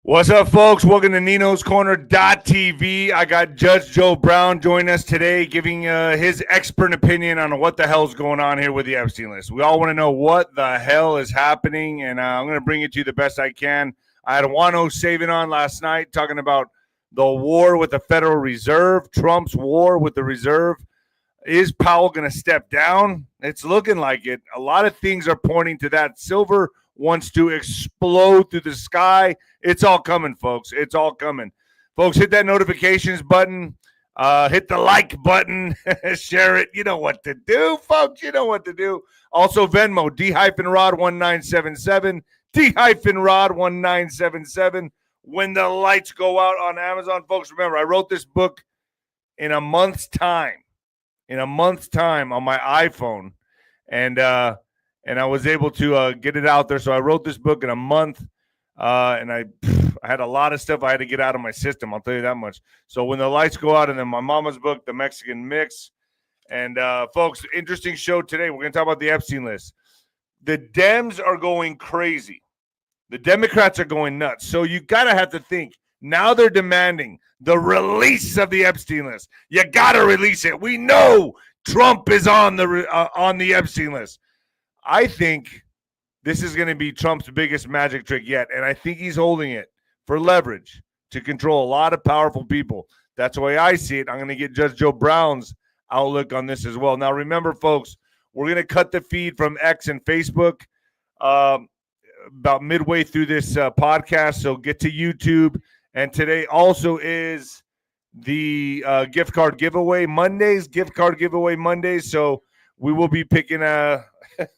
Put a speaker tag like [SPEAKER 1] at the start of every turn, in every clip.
[SPEAKER 1] What's up, folks? Welcome to Nino's Corner.tv. I got Judge Joe Brown joining us today, giving his expert opinion on what the hell's going on here with the Epstein list. We all want to know what the hell is happening, and I'm going to bring it to you the best I can. I had Wano Savin on last night talking about the war with the Federal Reserve, Trump's war with the Reserve. Is Powell going to step down? It's looking like it. A lot of things are pointing to that. Silver wants to explode through the sky. It's all coming, folks. It's all coming. Folks, hit that notifications button. Hit the like button. Share it. You know what to do, folks. You know what to do. Also, Venmo, D-Rod1977. D-Rod1977. When the lights go out on Amazon, folks, remember, I wrote this book in a month's time. On my iPhone. And I was able to get it out there. So I wrote this book in a month, and I had a lot of stuff I had to get out of my system. I'll tell you that much. So when the lights go out, and then my mama's book, The Mexican Mix. And, folks, interesting show today. We're going to talk about the Epstein list. The Dems are going crazy. The Democrats are going nuts. So you got to have to think. Now they're demanding the release of the Epstein list. You got to release it. We know Trump is on the Epstein list. I think this is going to be Trump's biggest magic trick yet, and I think he's holding it for leverage to control a lot of powerful people. That's the way I see it. I'm going to get Judge Joe Brown's outlook on this as well. Now, remember, folks, we're going to cut the feed from X and Facebook about midway through this podcast, so get to YouTube. And today also is the gift card giveaway Mondays, So we will be picking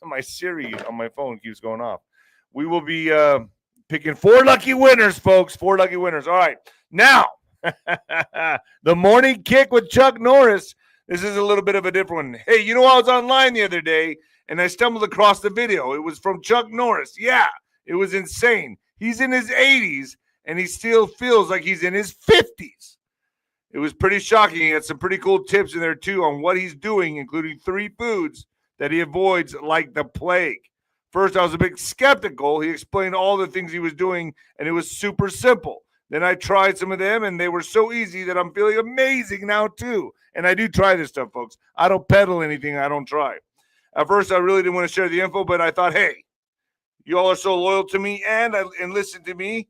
[SPEAKER 1] my Siri on my phone keeps going off. We will be picking 4 lucky winners, folks. 4 lucky winners. All right. Now, the morning kick with Chuck Norris. This is a little bit of a different one. Hey, you know, I was online the other day, and I stumbled across the video. It was from Chuck Norris. Yeah, it was insane. He's in his 80s, and he still feels like he's in his 50s. It was pretty shocking. He had some pretty cool tips in there, too, on what he's doing, including 3 foods that he avoids like the plague. First, I was a bit skeptical. He explained all the things he was doing, and it was super simple. Then I tried some of them, and they were so easy that I'm feeling amazing now, too. And I do try this stuff, folks. I don't peddle anything I don't try. At first, I really didn't want to share the info, but I thought, hey, you all are so loyal to me and listen to me.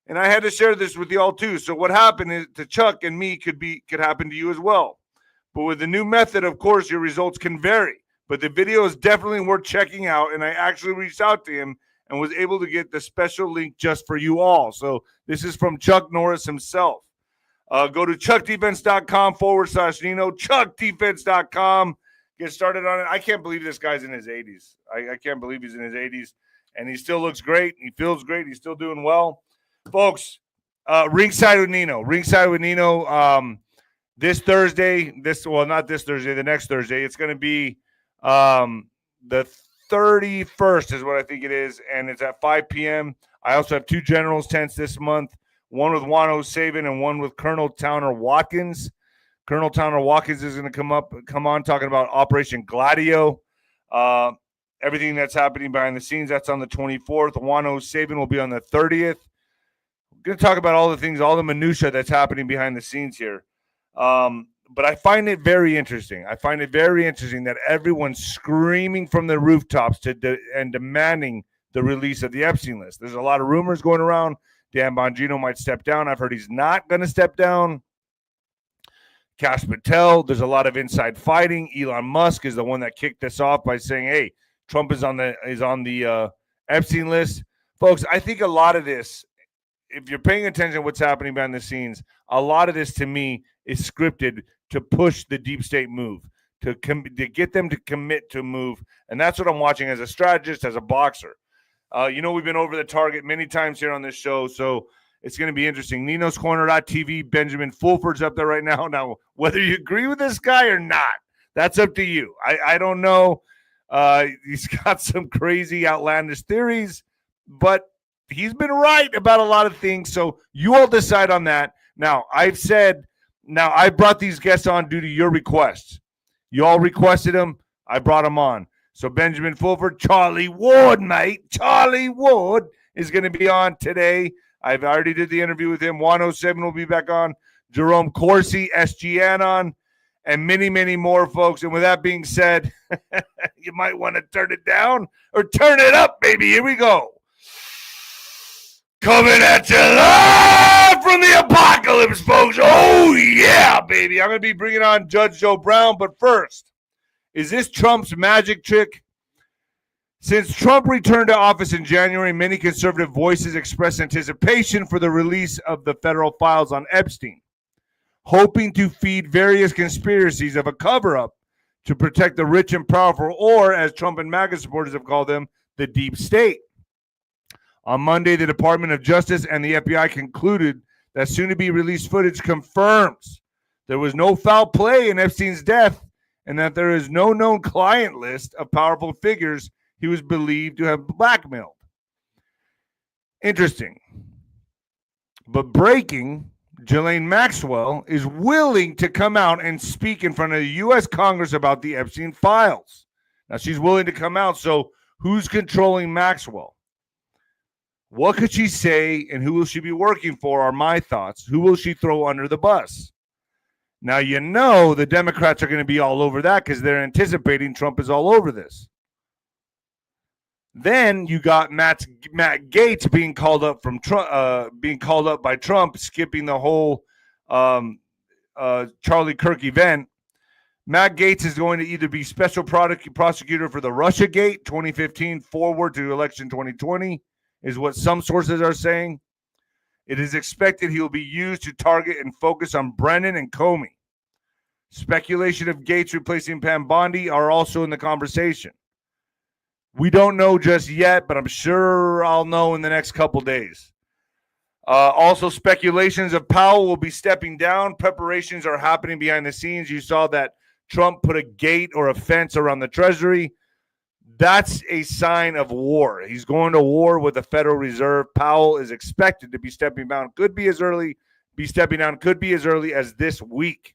[SPEAKER 1] And I had to share this with y'all too. So what happened is to Chuck and me could happen to you as well. But with the new method, of course, your results can vary. But the video is definitely worth checking out. And I actually reached out to him and was able to get the special link just for you all. So this is from Chuck Norris himself. Go to chuckdefense.com/Nino, chuckdefense.com. Get started on it. I can't believe this guy's in his 80s. I can't believe he's in his 80s. And he still looks great. He feels great. He's still doing well. Folks, Ringside with Nino. This Thursday, not this Thursday, the next Thursday. It's going to be the 31st is what I think it is, and it's at 5 p.m. I also have 2 Generals tents this month, one with Wano Savin and one with Colonel Towner Watkins. Colonel Towner Watkins is going to come on talking about Operation Gladio. Everything that's happening behind the scenes, that's on the 24th. Wano Savin will be on the 30th. Going to talk about all the things, all the minutia that's happening behind the scenes here. But I find it very interesting. That everyone's screaming from the rooftops and demanding the release of the Epstein list. There's a lot of rumors going around. Dan Bongino might step down. I've heard he's not going to step down. Kash Patel, there's a lot of inside fighting. Elon Musk is the one that kicked this off by saying, hey, Trump is on the Epstein list. Folks, I think a lot of this, if you're paying attention to what's happening behind the scenes, a lot of this to me is scripted to push the deep state move, to get them to commit to move. And that's what I'm watching as a strategist, as a boxer. We've been over the target many times here on this show, so it's going to be interesting. Nino's Corner.tv, Benjamin Fulford's up there right now. Now, whether you agree with this guy or not, that's up to you. I don't know. He's got some crazy, outlandish theories, but he's been right about a lot of things, so you all decide on that. Now, I brought these guests on due to your requests. You all requested them. I brought them on. So Benjamin Fulford, Charlie Ward, mate. Charlie Ward is going to be on today. I've already did the interview with him. 107 will be back on. Jerome Corsi, SG Anon, and many, many more folks. And with that being said, you might want to turn it down or turn it up, baby. Here we go. Coming at you live from the apocalypse, folks. Oh, yeah, baby. I'm going to be bringing on Judge Joe Brown. But first, is this Trump's magic trick? Since Trump returned to office in January, many conservative voices expressed anticipation for the release of the federal files on Epstein, hoping to feed various conspiracies of a cover-up to protect the rich and powerful, or, as Trump and MAGA supporters have called them, the deep state. On Monday, the Department of Justice and the FBI concluded that soon-to-be-released footage confirms there was no foul play in Epstein's death and that there is no known client list of powerful figures he was believed to have blackmailed. Interesting. But breaking, Ghislaine Maxwell is willing to come out and speak in front of the U.S. Congress about the Epstein files. Now, she's willing to come out, so who's controlling Maxwell? What could she say, and who will she be working for are my thoughts. Who will she throw under the bus? Now, you know the Democrats are going to be all over that because they're anticipating Trump is all over this. Then you got Matt Gaetz being called up from Trump, by Trump, skipping the whole Charlie Kirk event. Matt Gaetz is going to either be special prosecutor for the Russiagate 2015 forward to election 2020, is what some sources are saying. It is expected he will be used to target and focus on Brennan and Comey. Speculation of Gaetz replacing Pam Bondi are also in the conversation. We don't know just yet, but I'm sure I'll know in the next couple days. Also, speculations of Powell will be stepping down. Preparations are happening behind the scenes. You saw that Trump put a gate or a fence around the Treasury. That's a sign of war. He's going to war with the Federal Reserve. Powell is expected to be stepping down. Could be as early as this week.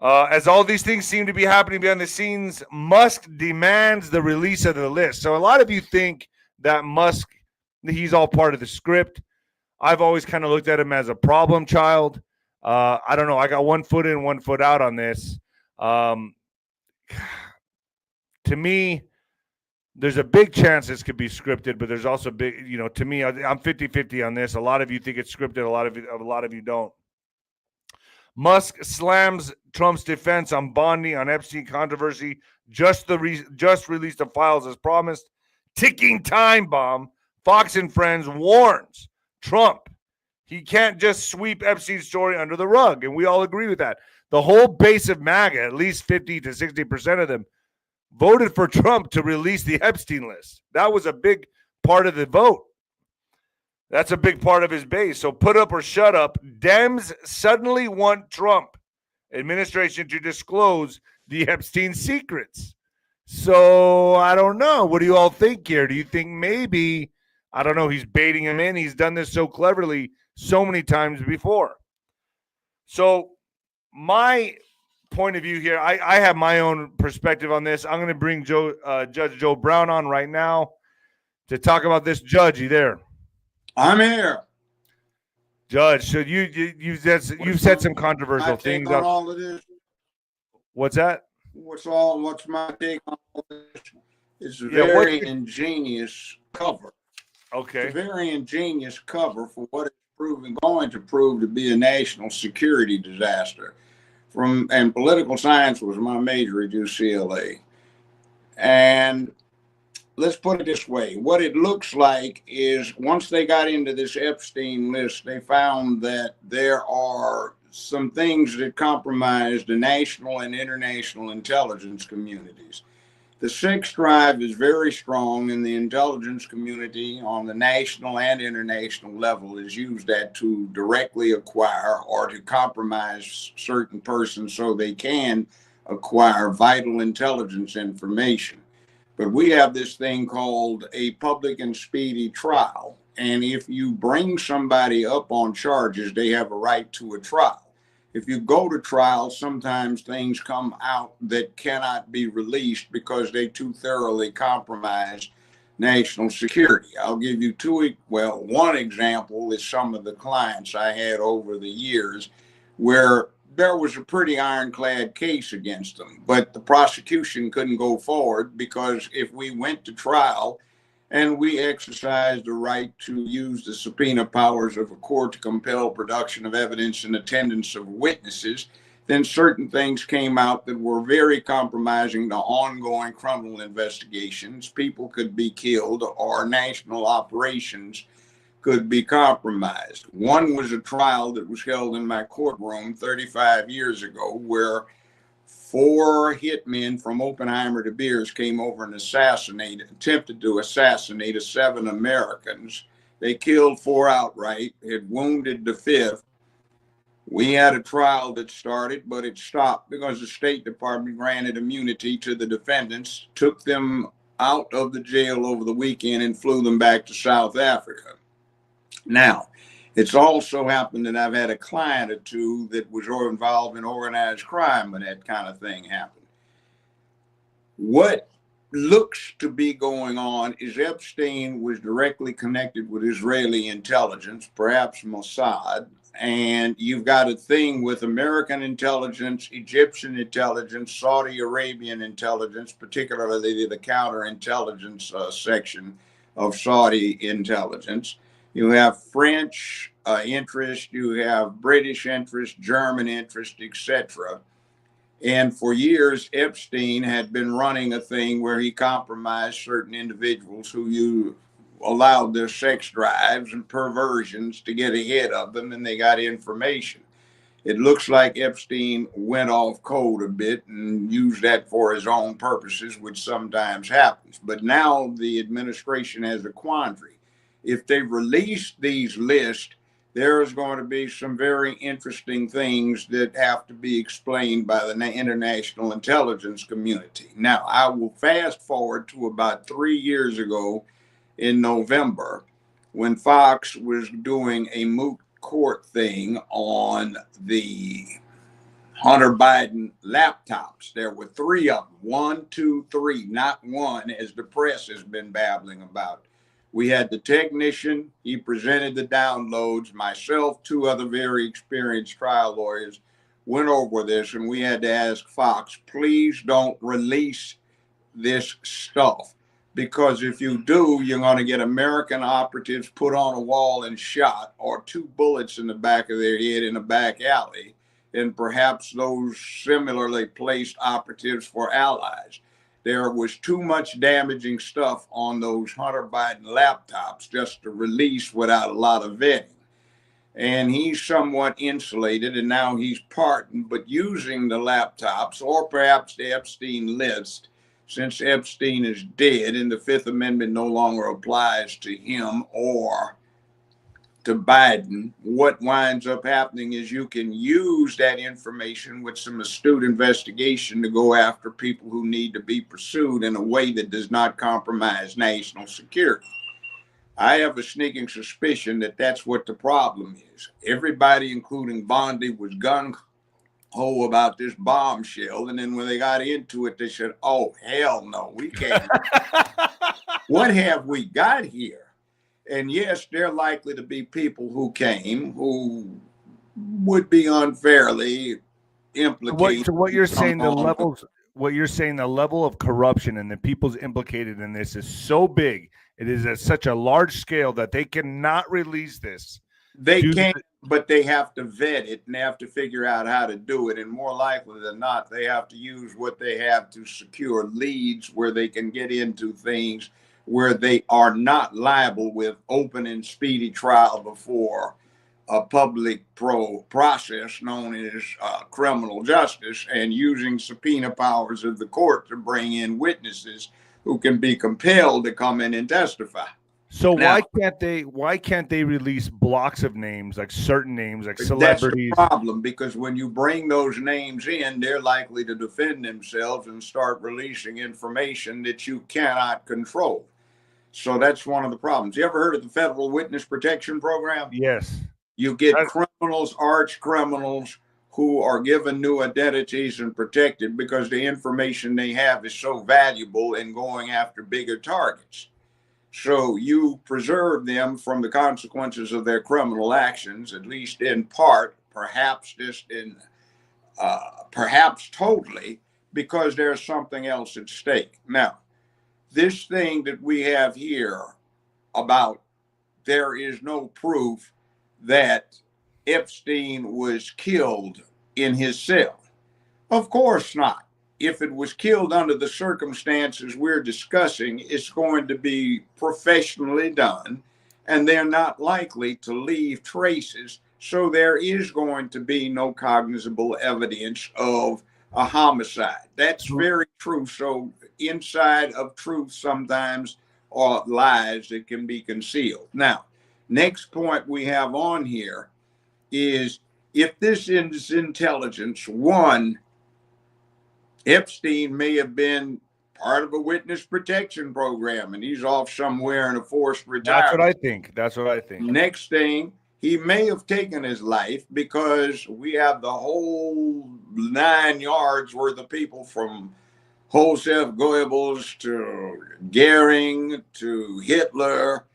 [SPEAKER 1] As all these things seem to be happening behind the scenes, Musk demands the release of the list. So a lot of you think that Musk, he's all part of the script. I've always kind of looked at him as a problem child. I don't know. I got 1 foot in, 1 foot out on this. To me, there's a big chance this could be scripted, but there's also big, to me, I'm 50-50 on this. A lot of you think it's scripted. A lot of you don't. Musk slams Trump's defense on Bondi on Epstein controversy. Just released the files as promised. Ticking time bomb. Fox and Friends warns Trump he can't just sweep Epstein's story under the rug, and we all agree with that. The whole base of MAGA, at least 50 to 60% of them, voted for Trump to release the Epstein list. That was a big part of the vote. That's a big part of his base. So put up or shut up. Dems suddenly want Trump administration to disclose the Epstein secrets. So I don't know. What do you all think here? Do you think maybe, I don't know, he's baiting him in? He's done this so cleverly so many times before. So my point of view here, I have my own perspective on this. I'm going to bring Judge Joe Brown on right now to talk about this. Judge, you there?
[SPEAKER 2] I'm here,
[SPEAKER 1] Judge. So you've said some controversial things.
[SPEAKER 2] On all of this.
[SPEAKER 1] What's that?
[SPEAKER 2] What's my take on all this? It's a very ingenious cover.
[SPEAKER 1] Okay.
[SPEAKER 2] It's a very ingenious cover for what it's going to prove to be a national security disaster. And political science was my major at UCLA. And let's put it this way. What it looks like is once they got into this Epstein list, they found that there are some things that compromise the national and international intelligence communities. The sex drive is very strong in the intelligence community on the national and international level, is used that to directly acquire or to compromise certain persons so they can acquire vital intelligence information. But we have this thing called a public and speedy trial. And if you bring somebody up on charges, they have a right to a trial. If you go to trial, sometimes things come out that cannot be released because they too thoroughly compromise national security. I'll give you one example is some of the clients I had over the years where there was a pretty ironclad case against them, but the prosecution couldn't go forward because if we went to trial and we exercised the right to use the subpoena powers of a court to compel production of evidence and attendance of witnesses, then certain things came out that were very compromising to ongoing criminal investigations. People could be killed or national operations could be compromised. One was a trial that was held in my courtroom 35 years ago where 4 hitmen from Oppenheimer de Beers came over and attempted to assassinate 7 Americans. They killed 4 outright, had wounded the 5th. We had a trial that started, but it stopped because the State Department granted immunity to the defendants, took them out of the jail over the weekend and flew them back to South Africa. Now, it's also happened that I've had a client or two that was involved in organized crime when that kind of thing happened. What looks to be going on is Epstein was directly connected with Israeli intelligence, perhaps Mossad, and you've got a thing with American intelligence, Egyptian intelligence, Saudi Arabian intelligence, particularly the counterintelligence section of Saudi intelligence. You have French interest, you have British interest, German interest, etc. And for years, Epstein had been running a thing where he compromised certain individuals who allowed their sex drives and perversions to get ahead of them, and they got information. It looks like Epstein went off code a bit and used that for his own purposes, which sometimes happens. But now the administration has a quandary. If they release these lists, there is going to be some very interesting things that have to be explained by the international intelligence community. Now, I will fast forward to about 3 years ago in November when Fox was doing a moot court thing on the Hunter Biden laptops. There were 3 of them, 1, 2, 3, not one, as the press has been babbling about. We had the technician, he presented the downloads, myself, 2 other very experienced trial lawyers went over this, and we had to ask Fox, please don't release this stuff, because if you do, you're going to get American operatives put on a wall and shot, or 2 bullets in the back of their head in a back alley, and perhaps those similarly placed operatives for allies. There was too much damaging stuff on those Hunter Biden laptops just to release without a lot of vetting. And he's somewhat insulated, and now he's pardoned, but using the laptops or perhaps the Epstein list, since Epstein is dead and the 5th Amendment no longer applies to him or to Biden, what winds up happening is you can use that information with some astute investigation to go after people who need to be pursued in a way that does not compromise national security. I have a sneaking suspicion that that's what the problem is. Everybody, including Bondi, was gung-ho about this bombshell, and then when they got into it, they said, oh, hell no, we can't. What have we got here? And yes, there are likely to be people who came who would be unfairly implicated.
[SPEAKER 1] So what you're saying, the level of corruption and the people's implicated in this is so big. It is at such a large scale that they cannot release this.
[SPEAKER 2] They can, but they have to vet it and they have to figure out how to do it. And more likely than not, they have to use what they have to secure leads where they can get into things where they are not liable with open and speedy trial before a public process known as criminal justice, and using subpoena powers of the court to bring in witnesses who can be compelled to come in and testify.
[SPEAKER 1] So now, why can't they release blocks of names, like certain names, like celebrities?
[SPEAKER 2] That's the problem, because when you bring those names in, they're likely to defend themselves and start releasing information that you cannot control. So that's one of the problems. You ever heard of the Federal Witness Protection Program?
[SPEAKER 1] Yes.
[SPEAKER 2] You get criminals, arch criminals, who are given new identities and protected because the information they have is so valuable in going after bigger targets. So you preserve them from the consequences of their criminal actions, at least in part, perhaps just in, perhaps totally, because there's something else at stake. Now, this thing that we have here about there is no proof that Epstein was killed in his cell. Of course not. If it was killed under the circumstances we're discussing, it's going to be professionally done, and they're not likely to leave traces. So there is going to be no cognizable evidence of a homicide. That's very true. So inside of truth sometimes are lies that can be concealed. Now, next point we have on here is if this is intelligence, one, Epstein may have been part of a witness protection program and he's off somewhere in a forced retirement.
[SPEAKER 1] That's what I think. That's what I think.
[SPEAKER 2] Next thing, he may have taken his life because we have the whole 9 yards worth of people from Joseph Goebbels to Goering to Hitler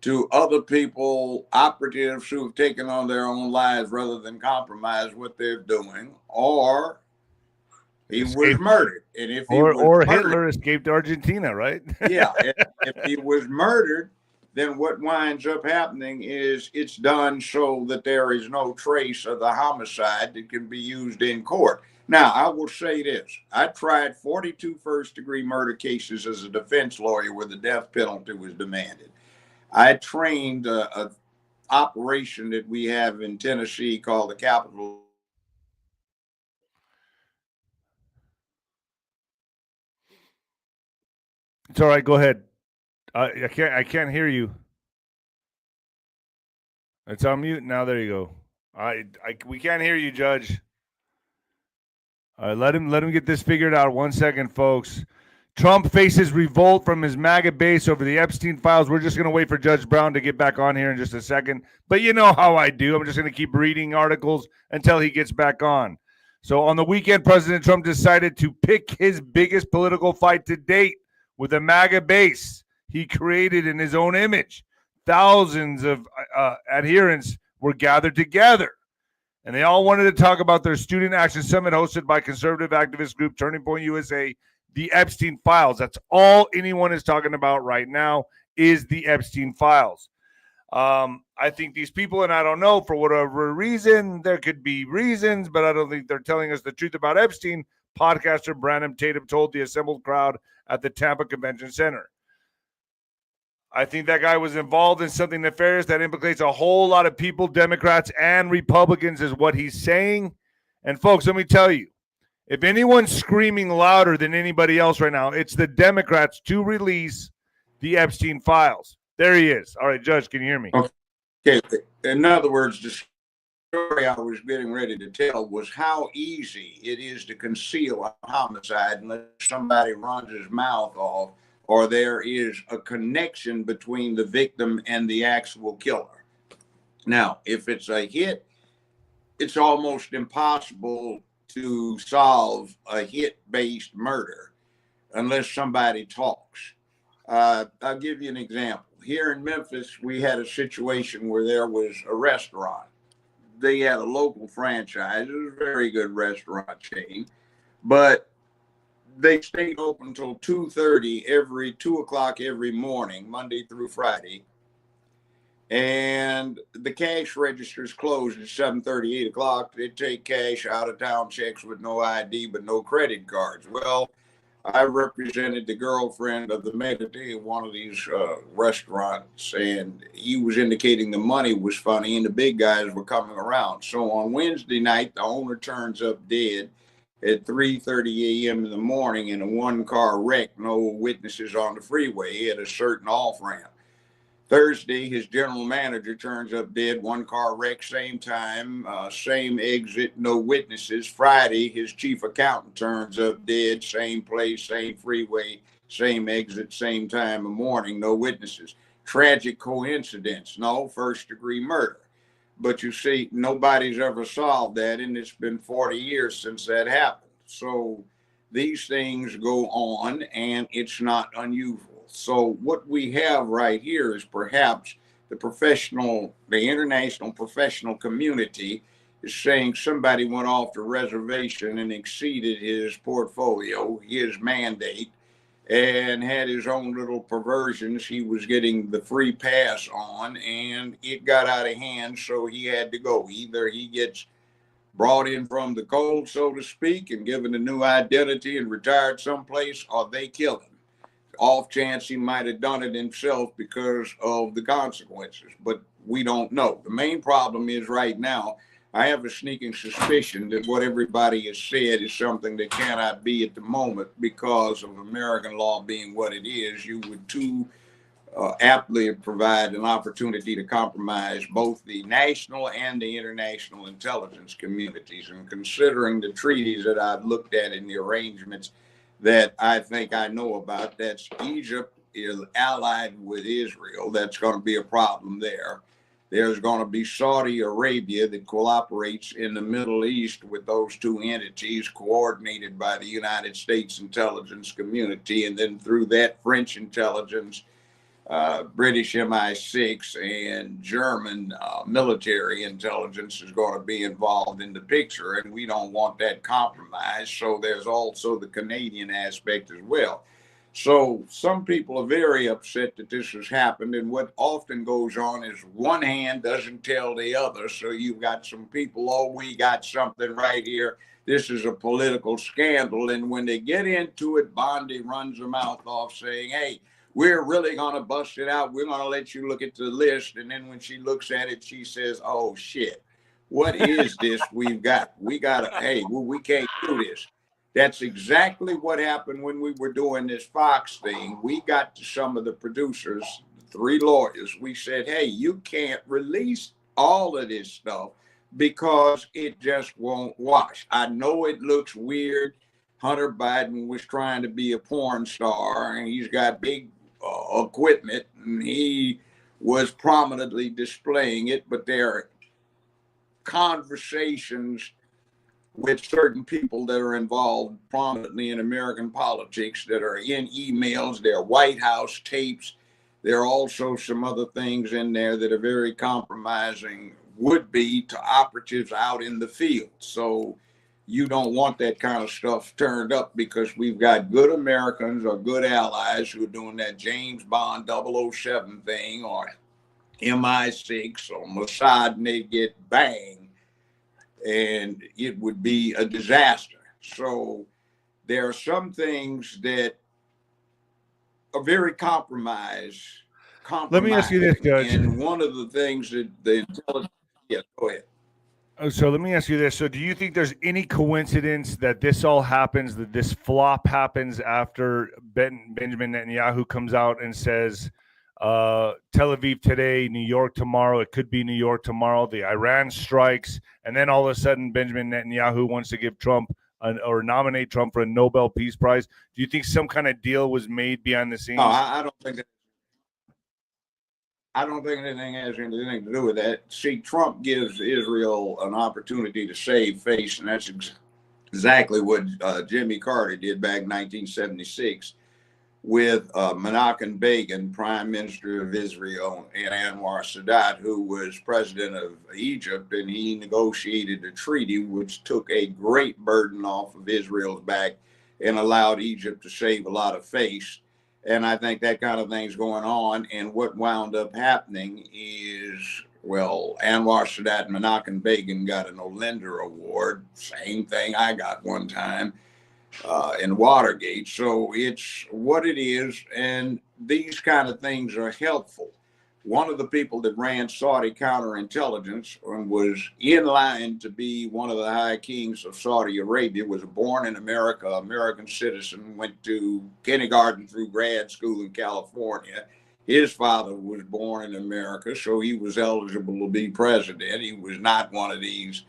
[SPEAKER 2] to other people, operatives who have taken on their own lives rather than compromise what they're doing, or he was murdered. And if he was murdered,
[SPEAKER 1] Hitler escaped Argentina, right?
[SPEAKER 2] Yeah. If he was murdered, then what winds up happening is it's done so that there is no trace of the homicide that can be used in court. Now, I will say this. I tried 42 first-degree murder cases as a defense lawyer where the death penalty was demanded. I trained a operation that we have in Tennessee called the Capital.
[SPEAKER 1] It's all right. Go ahead. I can't hear you. It's on mute now. There you go. We can't hear you, Judge. Let him get this figured out. 1 second, folks. Trump faces revolt from his MAGA base over the Epstein files. We're just going to wait for Judge Brown to get back on here in just a second. But you know how I do. I'm just going to keep reading articles until he gets back on. So on the weekend, President Trump decided to pick his biggest political fight to date with a MAGA base he created in his own image. Thousands of adherents were gathered together, and they all wanted to talk about their student action summit hosted by conservative activist group Turning Point USA, the Epstein files. That's all anyone is talking about right now is the Epstein files. I think these people, and I don't know, for whatever reason, there could be reasons, but I don't think they're telling us the truth about Epstein. Podcaster Brandon Tatum told the assembled crowd at the Tampa Convention Center. I think that guy was involved in something nefarious that implicates a whole lot of people, Democrats and Republicans, is what he's saying. And folks, let me tell you, if anyone's screaming louder than anybody else right now, it's the Democrats to release the Epstein files. There he is. All right, Judge, can you hear me?
[SPEAKER 2] Okay. In other words, the story I was getting ready to tell was how easy it is to conceal a homicide unless somebody runs his mouth off or there is a connection between the victim and the actual killer. Now, if it's a hit, it's almost impossible to solve a hit-based murder unless somebody talks. I'll give you an example. Here in Memphis, we had a situation where there was a restaurant. They had a local franchise. It was a very good restaurant chain, but they stayed open until 2:30 every 2 o'clock every morning, Monday through Friday. And the cash registers closed at 7:30, 8 o'clock. They take cash, out of town checks with no ID, but no credit cards. Well, I represented the girlfriend of the manager of one of these restaurants, and he was indicating the money was funny and the big guys were coming around. So on Wednesday night, the owner turns up dead at 3:30 a.m. in the morning in a one-car wreck, no witnesses on the freeway at a certain off-ramp. Thursday, his general manager turns up dead, one-car wreck, same time, same exit, no witnesses. Friday, his chief accountant turns up dead, same place, same freeway, same exit, same time of morning, no witnesses. Tragic coincidence, no, first-degree murder. But you see, nobody's ever solved that, and it's been 40 years since that happened. So these things go on, and it's not unusual. So what we have right here is perhaps the international professional community is saying somebody went off the reservation and exceeded his portfolio, his mandate, and had his own little perversions he was getting the free pass on, and it got out of hand, so he had to go. Either he gets brought in from the cold, so to speak, and given a new identity and retired someplace, or they kill him. Off chance he might have done it himself because of the consequences, but we don't know. The main problem is right now, I have a sneaking suspicion that what everybody has said is something that cannot be at the moment because of American law being what it is. You would too aptly provide an opportunity to compromise both the national and the international intelligence communities. And considering the treaties that I've looked at in the arrangements that I think I know about, that's Egypt is allied with Israel. That's going to be a problem there. There's going to be Saudi Arabia that cooperates in the Middle East with those two entities, coordinated by the United States intelligence community. And then through that, French intelligence, British MI6, and German military intelligence is going to be involved in the picture. And we don't want that compromised. So there's also the Canadian aspect as well. So some people are very upset that this has happened. And what often goes on is one hand doesn't tell the other. So you've got some people, oh, we got something right here. This is a political scandal. And when they get into it, Bondi runs her mouth off saying, hey, we're really going to bust it out. We're going to let you look at the list. And then when she looks at it, she says, oh, shit, what is this we've got? We got to, hey, well, we can't do this. That's exactly what happened when we were doing this Fox thing. We got to some of the producers, the three lawyers. We said, hey, you can't release all of this stuff because it just won't wash. I know it looks weird. Hunter Biden was trying to be a porn star, and he's got big equipment, and he was prominently displaying it, but there are conversations with certain people that are involved prominently in American politics that are in emails. There are White House tapes. There are also some other things in there that are very compromising, would be, to operatives out in the field. So you don't want that kind of stuff turned up because we've got good Americans or good allies who are doing that James Bond 007 thing or MI6 or Mossad, and they get banged, and it would be a disaster. So there are some things that are very compromised.
[SPEAKER 1] Let me ask you this, Judge.
[SPEAKER 2] And one of the things that the intelligence, yes, go ahead.
[SPEAKER 1] So let me ask you this. So do you think there's any coincidence that this all happens, that this flop happens after Benjamin Netanyahu comes out and says, Tel Aviv today, New York tomorrow, it could be New York tomorrow, the Iran strikes, and then all of a sudden Benjamin Netanyahu wants to give Trump or nominate Trump for a Nobel Peace Prize? Do you think some kind of deal was made behind the scenes?
[SPEAKER 2] No, I don't think that. I don't think anything has anything to do with that. See, Trump gives Israel an opportunity to save face, and that's exactly what Jimmy Carter did back in 1976 with Menachem Begin, Prime Minister of Israel, and Anwar Sadat, who was president of Egypt, and he negotiated a treaty which took a great burden off of Israel's back and allowed Egypt to save a lot of face. And I think that kind of thing's going on. And what wound up happening is, well, Anwar Sadat and Menachem Begin got an Olender Award, same thing I got one time in Watergate. So it's what it is. And these kind of things are helpful. One of the people that ran Saudi counterintelligence and was in line to be one of the high kings of Saudi Arabia was born in America, American citizen, went to kindergarten through grad school in California. His father was born in America, so he was eligible to be president. He was not one of these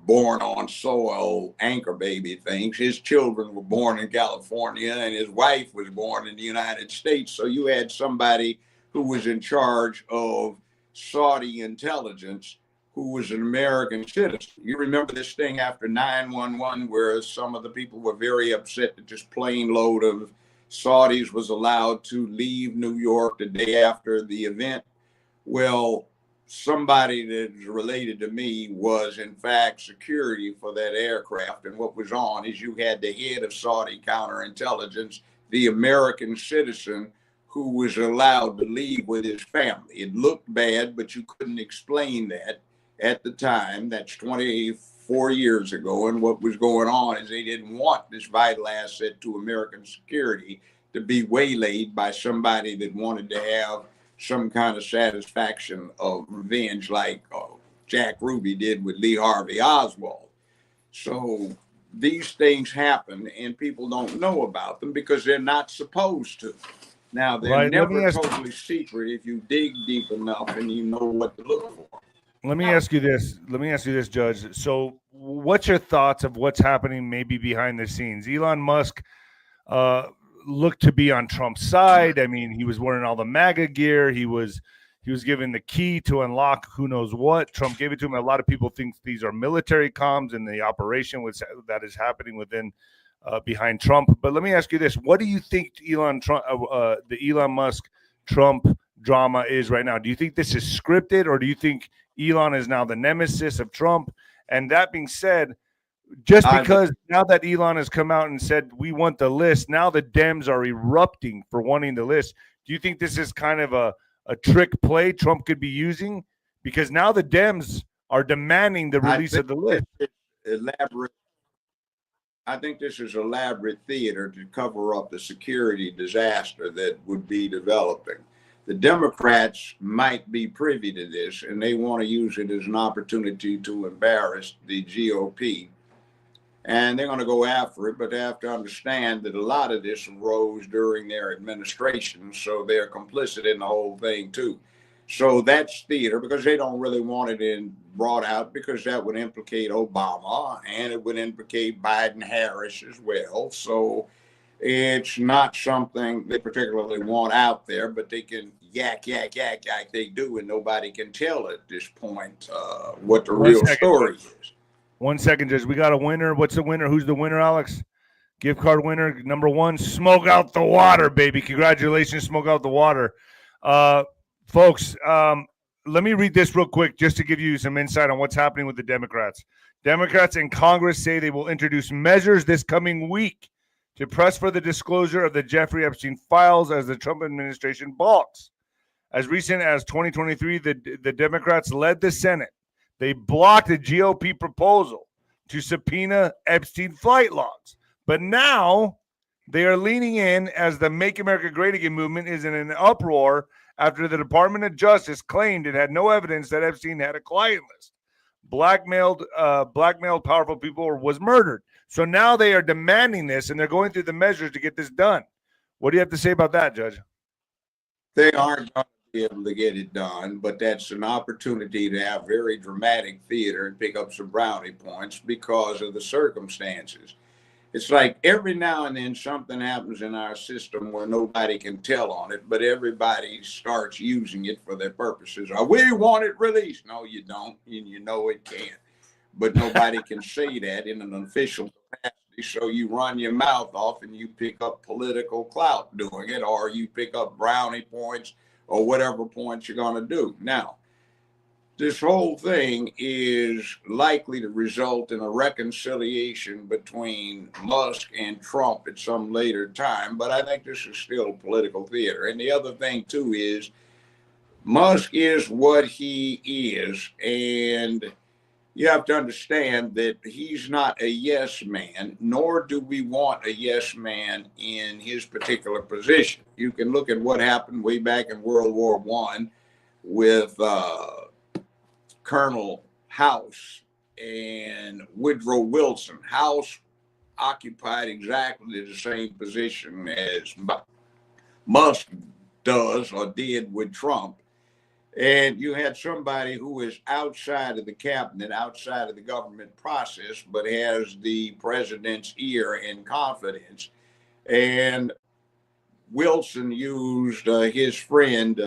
[SPEAKER 2] born on soil anchor baby things. His children were born in California, and his wife was born in the United States. So you had somebody who was in charge of Saudi intelligence, who was an American citizen. You remember this thing after 9/11, where some of the people were very upset that this plane load of Saudis was allowed to leave New York the day after the event. Well, somebody that's related to me was in fact security for that aircraft. And what was on is you had the head of Saudi counterintelligence, the American citizen who was allowed to leave with his family. It looked bad, but you couldn't explain that at the time. That's 24 years ago. And what was going on is they didn't want this vital asset to American security to be waylaid by somebody that wanted to have some kind of satisfaction of revenge like Jack Ruby did with Lee Harvey Oswald. So these things happen and people don't know about them because they're not supposed to. Now, they're
[SPEAKER 1] Right.
[SPEAKER 2] never totally secret if you dig deep enough and you know what to look for.
[SPEAKER 1] Let me ask you this. Let me ask you this, Judge. So, what's your thoughts of what's happening maybe behind the scenes? Elon Musk looked to be on Trump's side. I mean, he was wearing all the MAGA gear. He was given the key to unlock who knows what. Trump gave it to him. A lot of people think these are military comms and the operation that is happening within behind Trump. But let me ask you this: what do you think the Elon Musk Trump drama is right now? Do you think this is scripted, or do you think Elon is now the nemesis of Trump? And that being said, just because now that Elon has come out and said we want the list, now the Dems are erupting for wanting the list. Do you think this is kind of a trick play Trump could be using? Because now the Dems are demanding the release of the list.
[SPEAKER 2] Elaborate. I think this is elaborate theater to cover up the security disaster that would be developing. The Democrats might be privy to this, and they want to use it as an opportunity to embarrass the GOP. And they're going to go after it, but they have to understand that a lot of this arose during their administration, so they're complicit in the whole thing too. So that's theater because they don't really want it brought out because that would implicate Obama and it would implicate Biden-Harris as well. So it's not something they particularly want out there, but they can yak like they do, and nobody can tell at this point what the real story is.
[SPEAKER 1] 1 second, Judge. We got a winner. What's the winner? Who's the winner, Alex? Gift card winner, number one. Smoke out the water, baby. Congratulations, Smoke out the water. Folks, let me read this real quick just to give you some insight on what's happening with the Democrats. Democrats in Congress say they will introduce measures this coming week to press for the disclosure of the Jeffrey Epstein files as the Trump administration balks. As recent as 2023, the Democrats led the Senate. They blocked a GOP proposal to subpoena Epstein flight logs. But now they are leaning in as the Make America Great Again movement is in an uproar after the Department of Justice claimed it had no evidence that Epstein had a client list, blackmailed powerful people, or was murdered. So now they are demanding this, and they're going through the measures to get this done. What do you have to say about that, Judge?
[SPEAKER 2] They aren't going to be able to get it done, but that's an opportunity to have very dramatic theater and pick up some brownie points because of the circumstances. It's like every now and then something happens in our system where nobody can tell on it, but everybody starts using it for their purposes. We want it released. No, you don't, and you know it can't. But nobody can say that in an official capacity, so you run your mouth off and you pick up political clout doing it, or you pick up brownie points or whatever points you're going to do. Now, this whole thing is likely to result in a reconciliation between Musk and Trump at some later time, but I think this is still political theater. And the other thing, too, is Musk is what he is, and you have to understand that he's not a yes man, nor do we want a yes man in his particular position. You can look at what happened way back in World War I with Colonel House and Woodrow Wilson. House occupied exactly the same position as Musk does or did with Trump. And you had somebody who is outside of the cabinet, outside of the government process, but has the president's ear and confidence. And Wilson used his friend,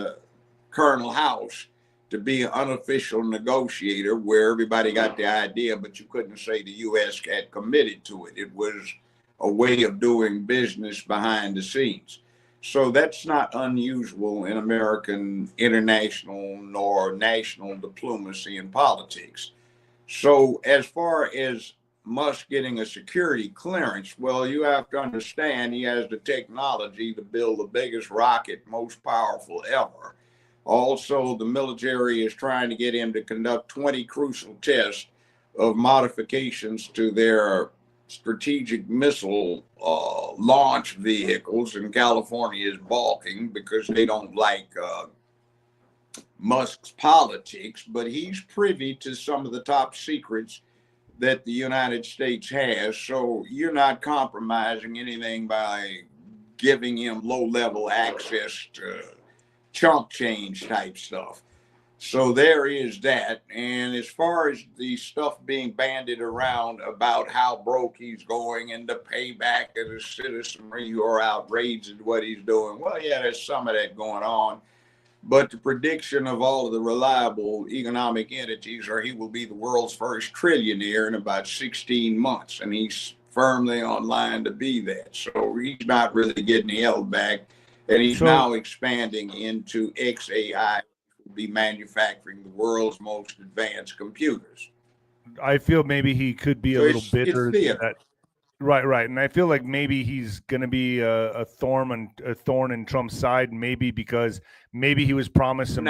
[SPEAKER 2] Colonel House, to be an unofficial negotiator where everybody got the idea, but you couldn't say the U.S. had committed to it. It was a way of doing business behind the scenes. So that's not unusual in American international nor national diplomacy and politics. So as far as Musk getting a security clearance, well, you have to understand he has the technology to build the biggest rocket, most powerful ever. Also, the military is trying to get him to conduct 20 crucial tests of modifications to their strategic missile launch vehicles, and California is balking because they don't like Musk's politics, but he's privy to some of the top secrets that the United States has. So you're not compromising anything by giving him low level access to chump change type stuff. So there is that. And as far as the stuff being bandied around about how broke he's going and the payback of the citizenry who are outraged at what he's doing, well, yeah, there's some of that going on. But the prediction of all of the reliable economic entities are he will be the world's first trillionaire in about 16 months. And he's firmly on line to be that. So he's not really getting held back. And he's now expanding into XAI, will be manufacturing the world's most advanced computers.
[SPEAKER 1] I feel maybe he could be a little bitter that. Right. And I feel like maybe he's going to be a thorn in Trump's side, maybe because maybe he was promised some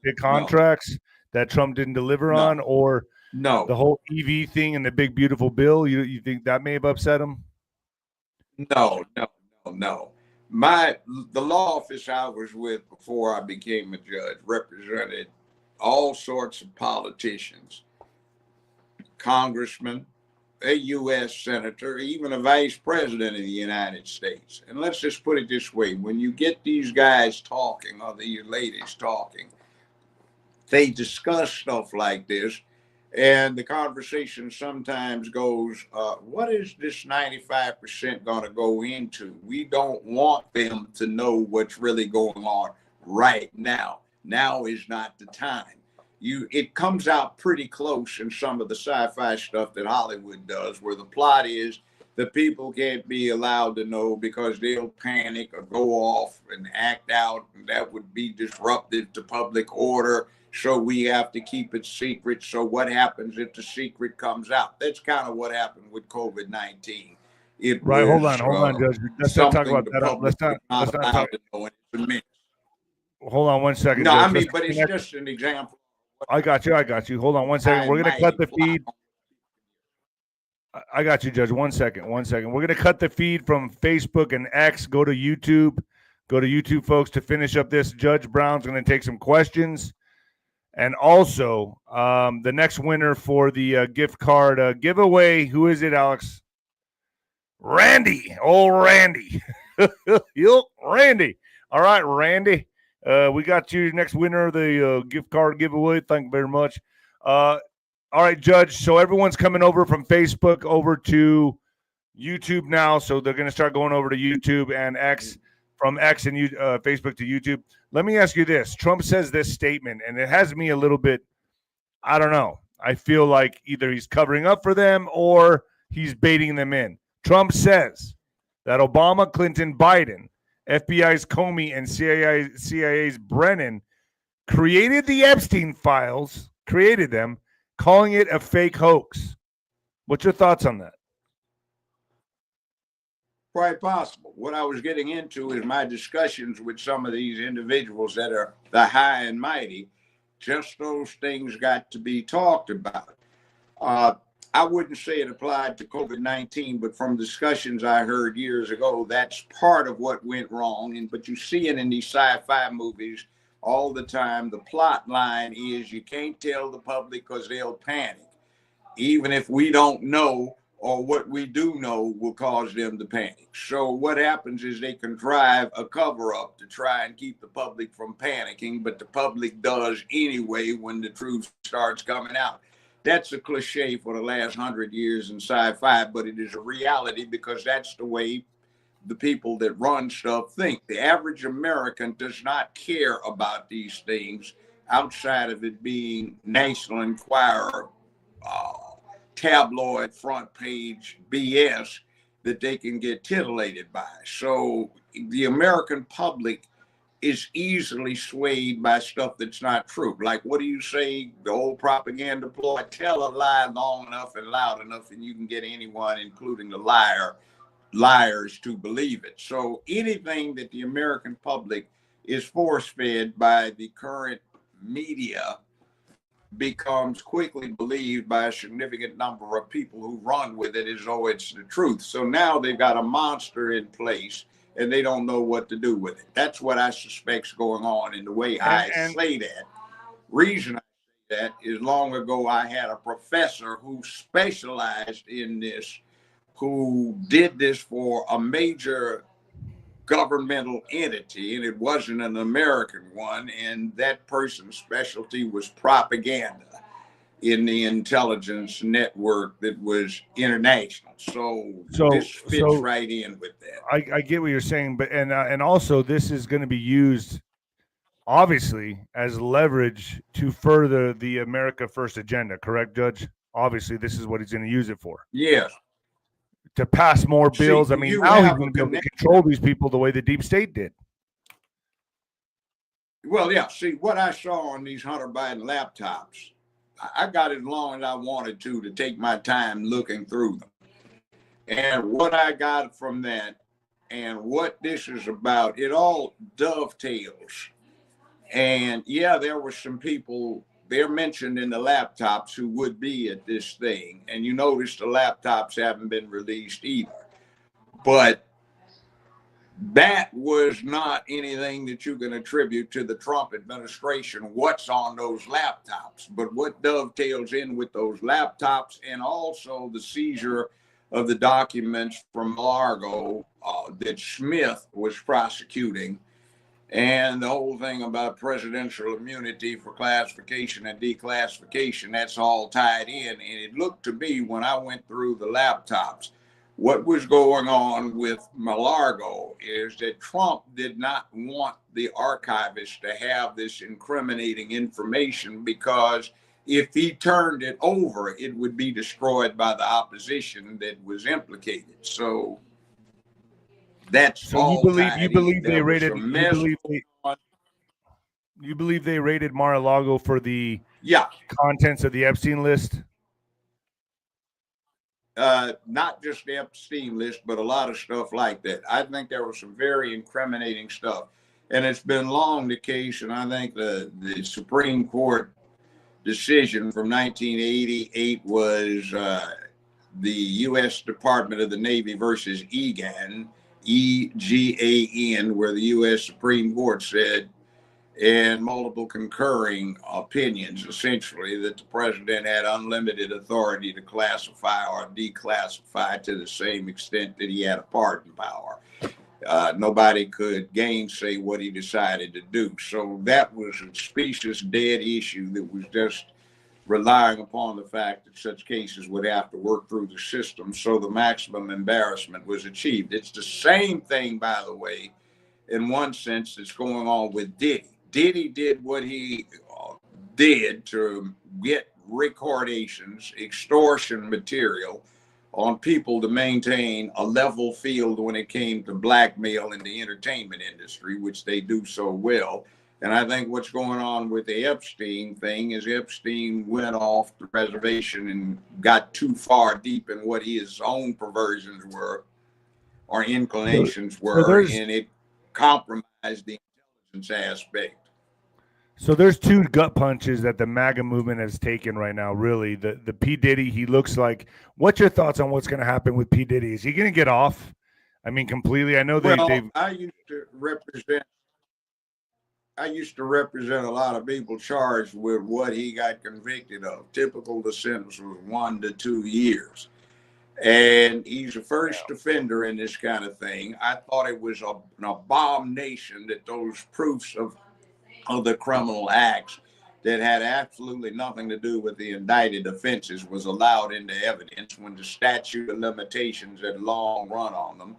[SPEAKER 1] big contracts that Trump didn't deliver on, or the whole EV thing and the big, beautiful bill. You think that may have upset him?
[SPEAKER 2] No. The law office I was with before I became a judge represented all sorts of politicians, congressmen, a U.S. senator, even a vice president of the United States. And let's just put it this way. When you get these guys talking or these ladies talking, they discuss stuff like this. And the conversation sometimes goes, what is this 95% going to go into? We don't want them to know what's really going on right now. Now is not the time. It comes out pretty close in some of the sci-fi stuff that Hollywood does, where the plot is the people can't be allowed to know because they'll panic or go off and act out, and that would be disruptive to public order. So we have to keep it secret. So what happens if the secret comes out? That's kind of what happened with COVID-19.
[SPEAKER 1] Right. Hold on, Judge. Let's not talk about that. Let's not talk. Hold on 1 second.
[SPEAKER 2] No,
[SPEAKER 1] Judge.
[SPEAKER 2] I mean, but it's just an example.
[SPEAKER 1] I got you. Hold on 1 second. We're going to cut the feed. I got you, Judge. 1 second. We're going to cut the feed from Facebook and X. Go to YouTube. Folks, to finish up this. Judge Brown's going to take some questions. And also, the next winner for the gift card giveaway, who is it, Alex? Randy. Oh, Randy. Randy. All right, Randy. We got you next winner of the gift card giveaway. Thank you very much. All right, Judge. So everyone's coming over from Facebook over to YouTube now. So they're going to start going over to YouTube and X, from X and Facebook to YouTube. Let me ask you this. Trump says this statement, and it has me a little bit, I don't know. I feel like either he's covering up for them or he's baiting them in. Trump says that Obama, Clinton, Biden, FBI's Comey, and CIA's Brennan created the Epstein files, calling it a fake hoax. What's your thoughts on that?
[SPEAKER 2] Quite possible. What I was getting into is my discussions with some of these individuals that are the high and mighty. Just those things got to be talked about. I wouldn't say it applied to COVID-19, but from discussions I heard years ago, that's part of what went wrong. But you see it in these sci-fi movies all the time. The plot line is you can't tell the public because they'll panic. Even if we don't know, or what we do know will cause them to panic. So what happens is they contrive a cover-up to try and keep the public from panicking, but the public does anyway when the truth starts coming out. That's a cliche for the last 100 years in sci-fi, but it is a reality because that's the way the people that run stuff think. The average American does not care about these things outside of it being National Enquirer, tabloid front page BS. that they can get titillated by. So the American public is easily swayed by stuff that's not true. Like, what do you say? The old propaganda ploy: tell a lie long enough and loud enough, and you can get anyone, including the liars, to believe it. So anything that the American public is force-fed by the current media becomes quickly believed by a significant number of people who run with it as though it's the truth. So now they've got a monster in place and they don't know what to do with it. That's what I suspect's going on. In the way I say that, reason I say that is, long ago I had a professor who specialized in this, who did this for a major governmental entity, and it wasn't an American one, and that person's specialty was propaganda in the intelligence network that was international. So this fits right in with that.
[SPEAKER 1] I get what you're saying, but and also this is going to be used obviously as leverage to further the America First agenda, correct, Judge? Obviously, this is what he's going to use it for.
[SPEAKER 2] Yes.
[SPEAKER 1] To pass more bills. I mean, now he's going to be able to control these people the way the deep state did.
[SPEAKER 2] Well, yeah. See, what I saw on these Hunter Biden laptops, I got as long as I wanted to take my time looking through them. And what I got from that and what this is about, it all dovetails. And yeah, there were some people, they're mentioned in the laptops, who would be at this thing. And you notice the laptops haven't been released either. But that was not anything that you can attribute to the Trump administration, what's on those laptops. But what dovetails in with those laptops, and also the seizure of the documents from Largo that Smith was prosecuting, and the whole thing about presidential immunity for classification and declassification, that's all tied in. And it looked to me, when I went through the laptops, what was going on with Largo is that Trump did not want the archivists to have this incriminating information, because if he turned it over, it would be destroyed by the opposition that was implicated. So that's all.
[SPEAKER 1] You believe they raided Mar-a-Lago for the contents of the Epstein list?
[SPEAKER 2] Not just the Epstein list, but a lot of stuff like that. I think there was some very incriminating stuff, and it's been long the case. And I think the Supreme Court decision from 1988 was the U.S. Department of the Navy versus EGAN, EGAN, where the U.S. Supreme Court said, and multiple concurring opinions, essentially, that the president had unlimited authority to classify or declassify to the same extent that he had a pardon power. Nobody could gainsay what he decided to do. So that was a specious dead issue that was just relying upon the fact that such cases would have to work through the system, so the maximum embarrassment was achieved. It's the same thing, by the way, in one sense, that's going on with Diddy. Diddy did what he did to get recordations, extortion material on people to maintain a level field when it came to blackmail in the entertainment industry, which they do so well. And I think what's going on with the Epstein thing is Epstein went off the reservation and got too far deep in what his own perversions were or inclinations were, and it compromised the intelligence aspect.
[SPEAKER 1] So there's two gut punches that the MAGA movement has taken right now, really. The P. Diddy, he looks like, what's your thoughts on what's going to happen with P. Diddy? Is he going to get off? I mean, completely. I know they've...
[SPEAKER 2] I used to represent a lot of people charged with what he got convicted of. Typical, the sentence was 1 to 2 years. And he's a first offender in this kind of thing. I thought it was an abomination that those proofs of the criminal acts that had absolutely nothing to do with the indicted offenses was allowed into evidence when the statute of limitations had long run on them.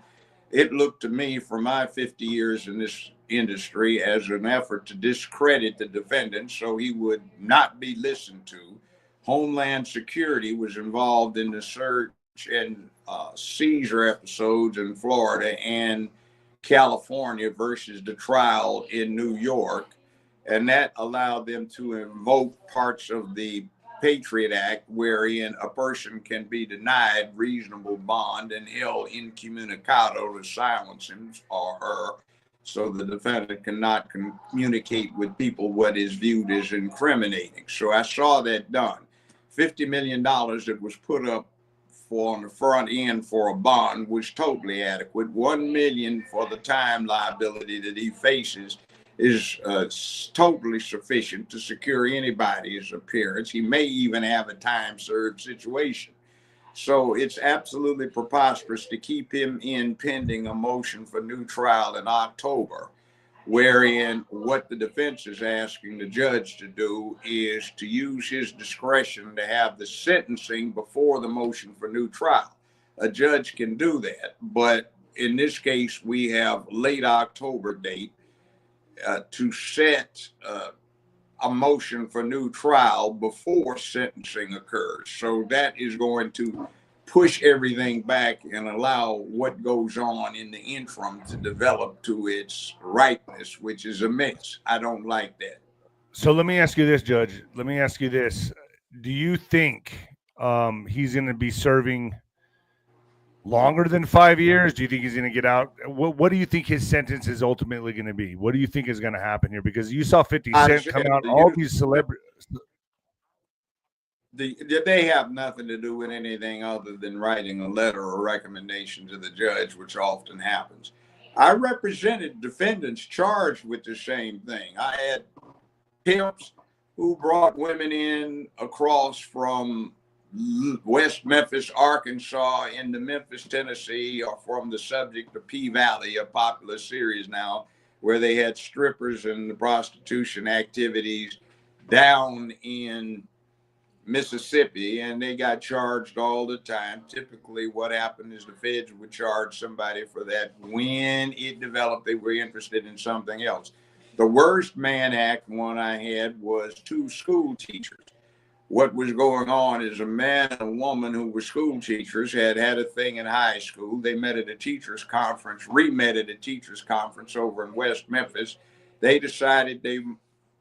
[SPEAKER 2] It looked to me, for my 50 years in this industry, as an effort to discredit the defendant so he would not be listened to. Homeland Security was involved in the search and seizure episodes in Florida and California versus the trial in New York. And that allowed them to invoke parts of the Patriot Act, wherein a person can be denied reasonable bond and held incommunicado to silence him or her, so the defendant cannot communicate with people what is viewed as incriminating. So I saw that done. $50 million that was put up for on the front end for a bond was totally adequate. $1 million for the time liability that he faces is totally sufficient to secure anybody's appearance. He may even have a time served situation. So it's absolutely preposterous to keep him in pending a motion for new trial in October, wherein what the defense is asking the judge to do is to use his discretion to have the sentencing before the motion for new trial. A judge can do that, but in this case, we have late October date to set a motion for new trial before sentencing occurs. So that is going to push everything back and allow what goes on in the interim to develop to its ripeness, which is a mess. I don't like that.
[SPEAKER 1] So let me ask you this, Judge. Let me ask you this. Do you think he's going to be serving longer than 5 years? Do you think he's going to get out? What do you think his sentence is ultimately going to be? What do you think is going to happen here? Because you saw 50 Cent come out, all these celebrities.
[SPEAKER 2] They have nothing to do with anything other than writing a letter or recommendation to the judge, which often happens. I represented defendants charged with the same thing. I had pimps who brought women in across from West Memphis, Arkansas, into Memphis, Tennessee, or from the subject of P Valley, a popular series now, where they had strippers and the prostitution activities down in Mississippi, and they got charged all the time. Typically, what happened is the feds would charge somebody for that. When it developed, they were interested in something else. The worst Mann Act one I had was 2 school teachers. What was going on is a man and a woman who were school teachers had a thing in high school. They met at a teachers conference, re-met at a teachers conference over in West Memphis. They decided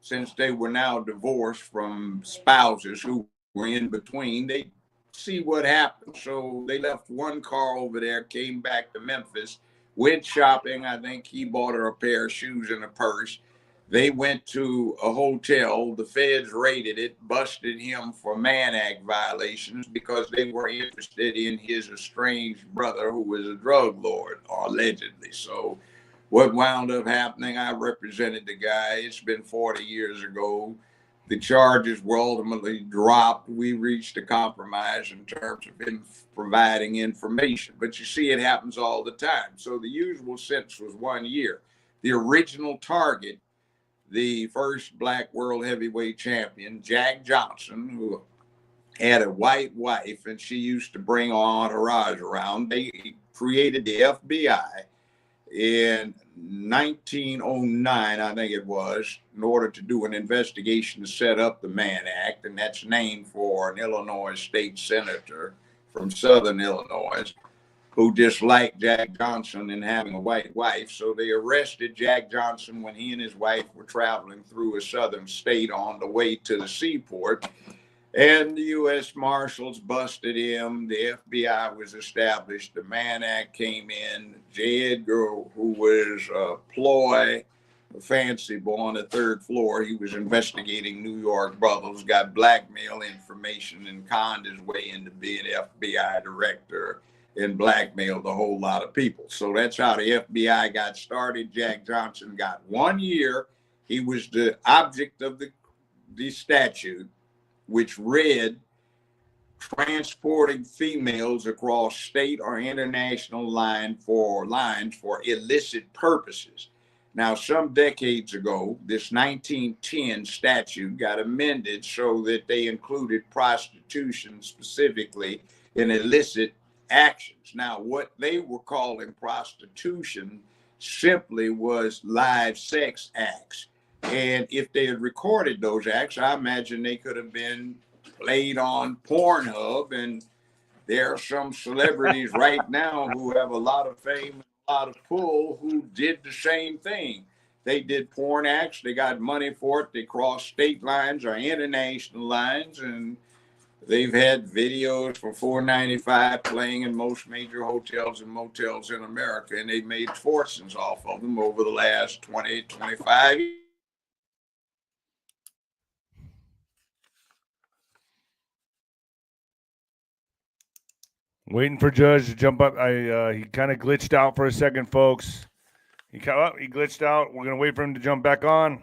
[SPEAKER 2] since they were now divorced from spouses who were in between, they see what happened. So they left one car over there, came back to Memphis, went shopping. I think he bought her a pair of shoes and a purse. They went to a hotel. The feds raided it, busted him for Mann Act violations because they were interested in his estranged brother, who was a drug lord, allegedly. So what wound up happening, I represented the guy. It's been 40 years ago. The charges were ultimately dropped. We reached a compromise in terms of him providing information. But you see, it happens all the time. So the usual sentence was 1 year. The original target, the first black world heavyweight champion, Jack Johnson, who had a white wife, and she used to bring her entourage around. They created the FBI in 1909, I think it was, in order to do an investigation to set up the Mann Act, and that's named for an Illinois state senator from Southern Illinois who disliked Jack Johnson and having a white wife. So they arrested Jack Johnson when he and his wife were traveling through a southern state on the way to the seaport. And the U.S. Marshals busted him. The FBI was established. The Mann Act came in. J. Edgar, who was a ploy, a fancy boy on the 3rd floor, he was investigating New York brothels, got blackmail information and conned his way into being FBI director and blackmailed a whole lot of people. So that's how the FBI got started. Jack Johnson got 1 year. He was the object of the statute, which read transporting females across state or international lines for illicit purposes. Now, some decades ago, this 1910 statute got amended so that they included prostitution specifically in illicit actions. Now, what they were calling prostitution simply was live sex acts. And if they had recorded those acts, I imagine they could have been played on Pornhub and There are some celebrities right now who have a lot of fame and a lot of pull who did the same thing. They did porn acts. They got money for it. They crossed state lines or international lines, and they've had videos for $4.95 playing in most major hotels and motels in America, and they've made fortunes off of them over the last 20, 25 years.
[SPEAKER 1] Waiting for Judge to jump up. He kind of glitched out for a second, folks. He glitched out. We're gonna wait for him to jump back on.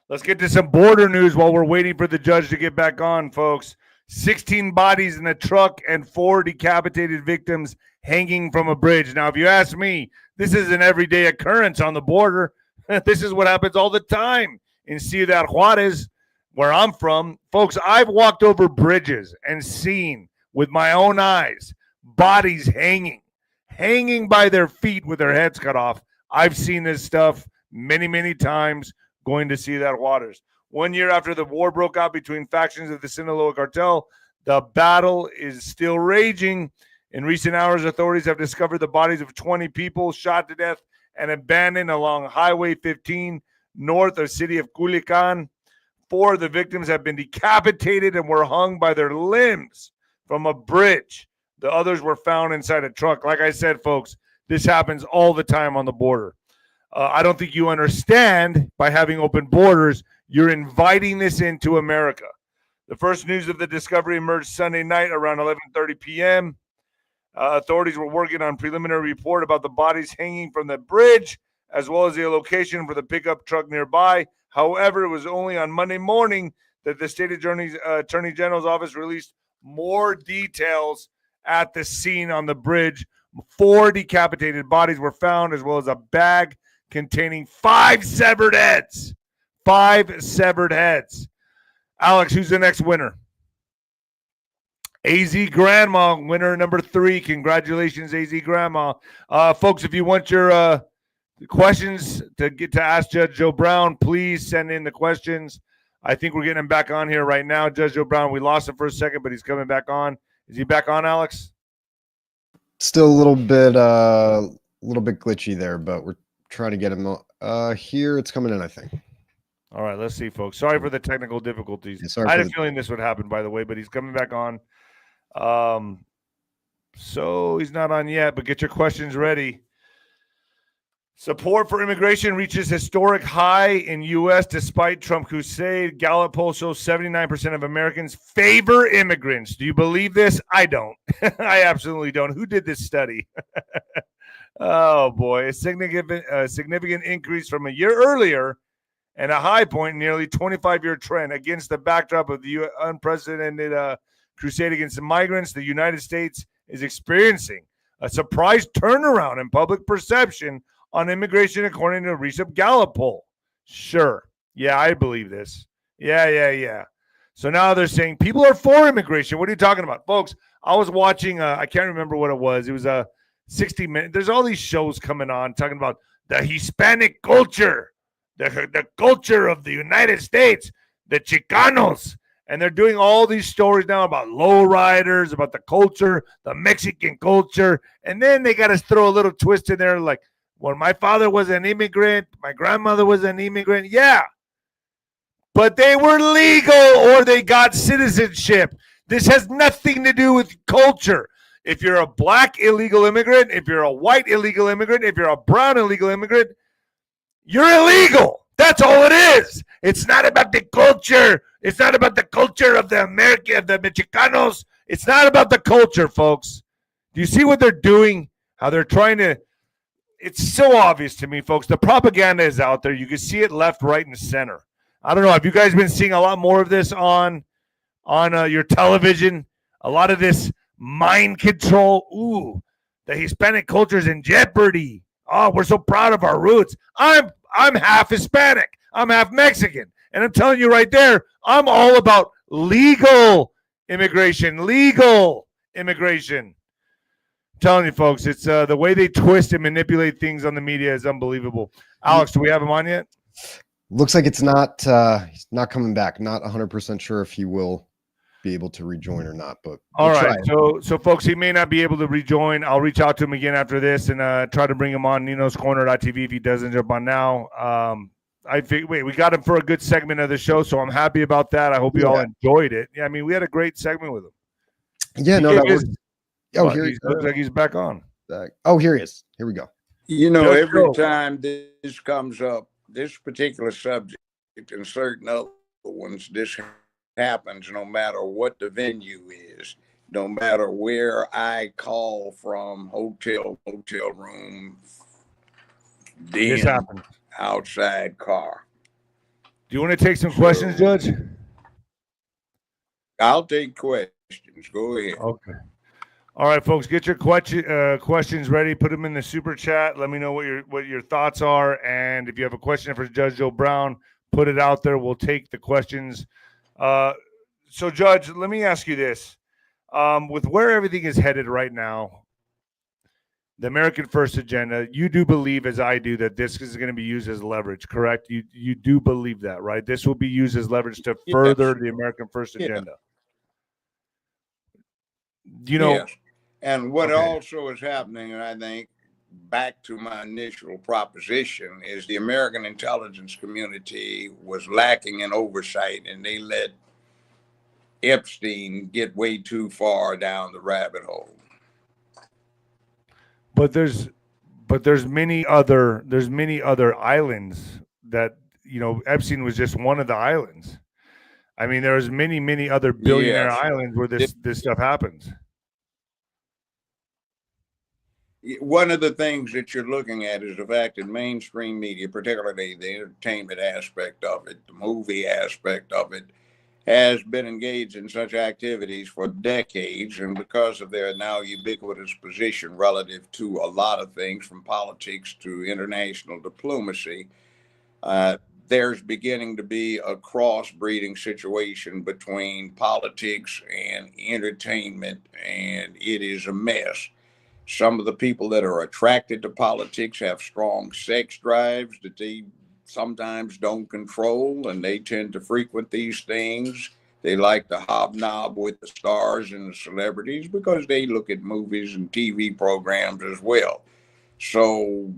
[SPEAKER 1] Let's get to some border news while we're waiting for the judge to get back on, folks. 16 bodies in a truck and 4 decapitated victims hanging from a bridge. Now, if you ask me, this is an everyday occurrence on the border. This is what happens all the time in Ciudad Juarez, where I'm from. Folks, I've walked over bridges and seen with my own eyes bodies hanging by their feet with their heads cut off. I've seen this stuff many, many times going to Ciudad Juarez. 1 year after the war broke out between factions of the Sinaloa cartel, the battle is still raging. In recent hours, authorities have discovered the bodies of 20 people shot to death and abandoned along Highway 15 north of the city of Culiacan. 4 of the victims have been decapitated and were hung by their limbs from a bridge. The others were found inside a truck. Like I said, folks, this happens all the time on the border. I don't think you understand by having open borders, you're inviting this into America. The first news of the discovery emerged Sunday night around 11:30 p.m. Authorities were working on preliminary report about the bodies hanging from the bridge, as well as the location for the pickup truck nearby. However, it was only on Monday morning that the state attorney general's office released more details at the scene on the bridge. 4 decapitated bodies were found, as well as a bag containing 5 severed heads. 5 severed heads. Alex, who's the next winner? AZ Grandma, winner number 3. Congratulations, AZ Grandma. Folks, if you want your questions to get to ask Judge Joe Brown, please send in the questions. I think we're getting him back on here right now. Judge Joe Brown, we lost him for a second, but he's coming back on. Is he back on, Alex?
[SPEAKER 3] Still a little bit glitchy there, but we're trying to get him here. It's coming in, I think.
[SPEAKER 1] All right, let's see, folks. Sorry for the technical difficulties.
[SPEAKER 3] Yeah,
[SPEAKER 1] I had a feeling this would happen, by the way, but he's coming back on. So he's not on yet, but get your questions ready. Support for immigration reaches historic high in U.S. despite Trump crusade. Gallup poll shows 79% of Americans favor immigrants. Do you believe this? I don't. I absolutely don't. Who did this study? Oh, boy. A significant increase from a year earlier and a high point, nearly 25-year trend against the backdrop of the unprecedented crusade against the migrants. The United States is experiencing a surprise turnaround in public perception on immigration, according to a recent Gallup poll. Sure. Yeah, I believe this. Yeah. So now they're saying people are for immigration. What are you talking about? Folks, I was watching, I can't remember what it was. It was a 60 Minutes. There's all these shows coming on talking about the Hispanic culture, the culture of the United States, the Chicanos. And they're doing all these stories now about lowriders, about the culture, the Mexican culture. And then they got to throw a little twist in there like, well, my father was an immigrant. My grandmother was an immigrant. Yeah. But they were legal or they got citizenship. This has nothing to do with culture. If you're a black illegal immigrant, if you're a white illegal immigrant, if you're a brown illegal immigrant, you're illegal. That's all it is. It's not about the culture. It's not about the culture of the American, the Mexicanos. It's not about the culture, folks. Do you see what they're doing? How they're trying to... It's so obvious to me, folks. The propaganda is out there. You can see it left, right, and center. I don't know. Have you guys been seeing a lot more of this on your television? A lot of this mind control. Ooh, the Hispanic culture is in jeopardy. Oh, we're so proud of our roots. I'm half Hispanic. I'm half Mexican. And I'm telling you right there, I'm all about legal immigration. Legal immigration. Telling you, folks, it's the way they twist and manipulate things on the media is unbelievable. Alex, do we have him on yet?
[SPEAKER 3] Looks like it's not. He's not coming back. Not 100% sure if he will be able to rejoin or not. But
[SPEAKER 1] all
[SPEAKER 3] we'll
[SPEAKER 1] right.
[SPEAKER 3] try.
[SPEAKER 1] So folks, he may not be able to rejoin. I'll reach out to him again after this and try to bring him on Nino's Corner.tv if he doesn't jump on now. We got him for a good segment of the show, so I'm happy about that. I hope you all enjoyed it. Yeah, I mean, we had a great segment with him.
[SPEAKER 3] Yeah,
[SPEAKER 1] Looks like he's back on.
[SPEAKER 3] Oh, here he is. Here we go.
[SPEAKER 2] You know, every time this comes up, this particular subject and certain other ones, this happens no matter what the venue is, no matter where I call from, hotel room,
[SPEAKER 1] This happens.
[SPEAKER 2] Outside car.
[SPEAKER 1] Do you want to take some questions, Judge?
[SPEAKER 2] I'll take questions. Go ahead.
[SPEAKER 1] Okay. All right, folks, get your questions ready. Put them in the super chat. Let me know what your thoughts are, and if you have a question for Judge Joe Brown, put it out there. We'll take the questions. So, Judge, let me ask you this: with where everything is headed right now, the American First agenda, you do believe, as I do, that this is going to be used as leverage, correct? You do believe that, right? This will be used as leverage to further the American First agenda. You know,
[SPEAKER 2] yes. And what also is happening, and I think back to my initial proposition, is the American intelligence community was lacking in oversight, and they let Epstein get way too far down the rabbit hole.
[SPEAKER 1] But there's many other islands that, you know, Epstein was just one of the islands. I mean, there's many other billionaire islands where this stuff happens.
[SPEAKER 2] One of the things that you're looking at is the fact that mainstream media, particularly the entertainment aspect of it, the movie aspect of it, has been engaged in such activities for decades, and because of their now ubiquitous position relative to a lot of things, from politics to international diplomacy, there's beginning to be a crossbreeding situation between politics and entertainment, and it is a mess. Some of the people that are attracted to politics have strong sex drives that they sometimes don't control, and they tend to frequent these things. They like to hobnob with the stars and the celebrities because they look at movies and TV programs as well. So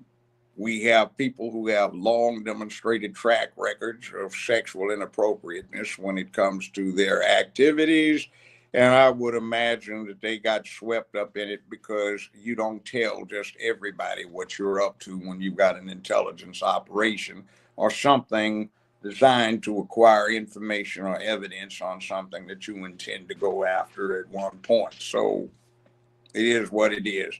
[SPEAKER 2] we have people who have long demonstrated track records of sexual inappropriateness when it comes to their activities. And I would imagine that they got swept up in it because you don't tell just everybody what you're up to when you've got an intelligence operation or something designed to acquire information or evidence on something that you intend to go after at one point. So it is what it is.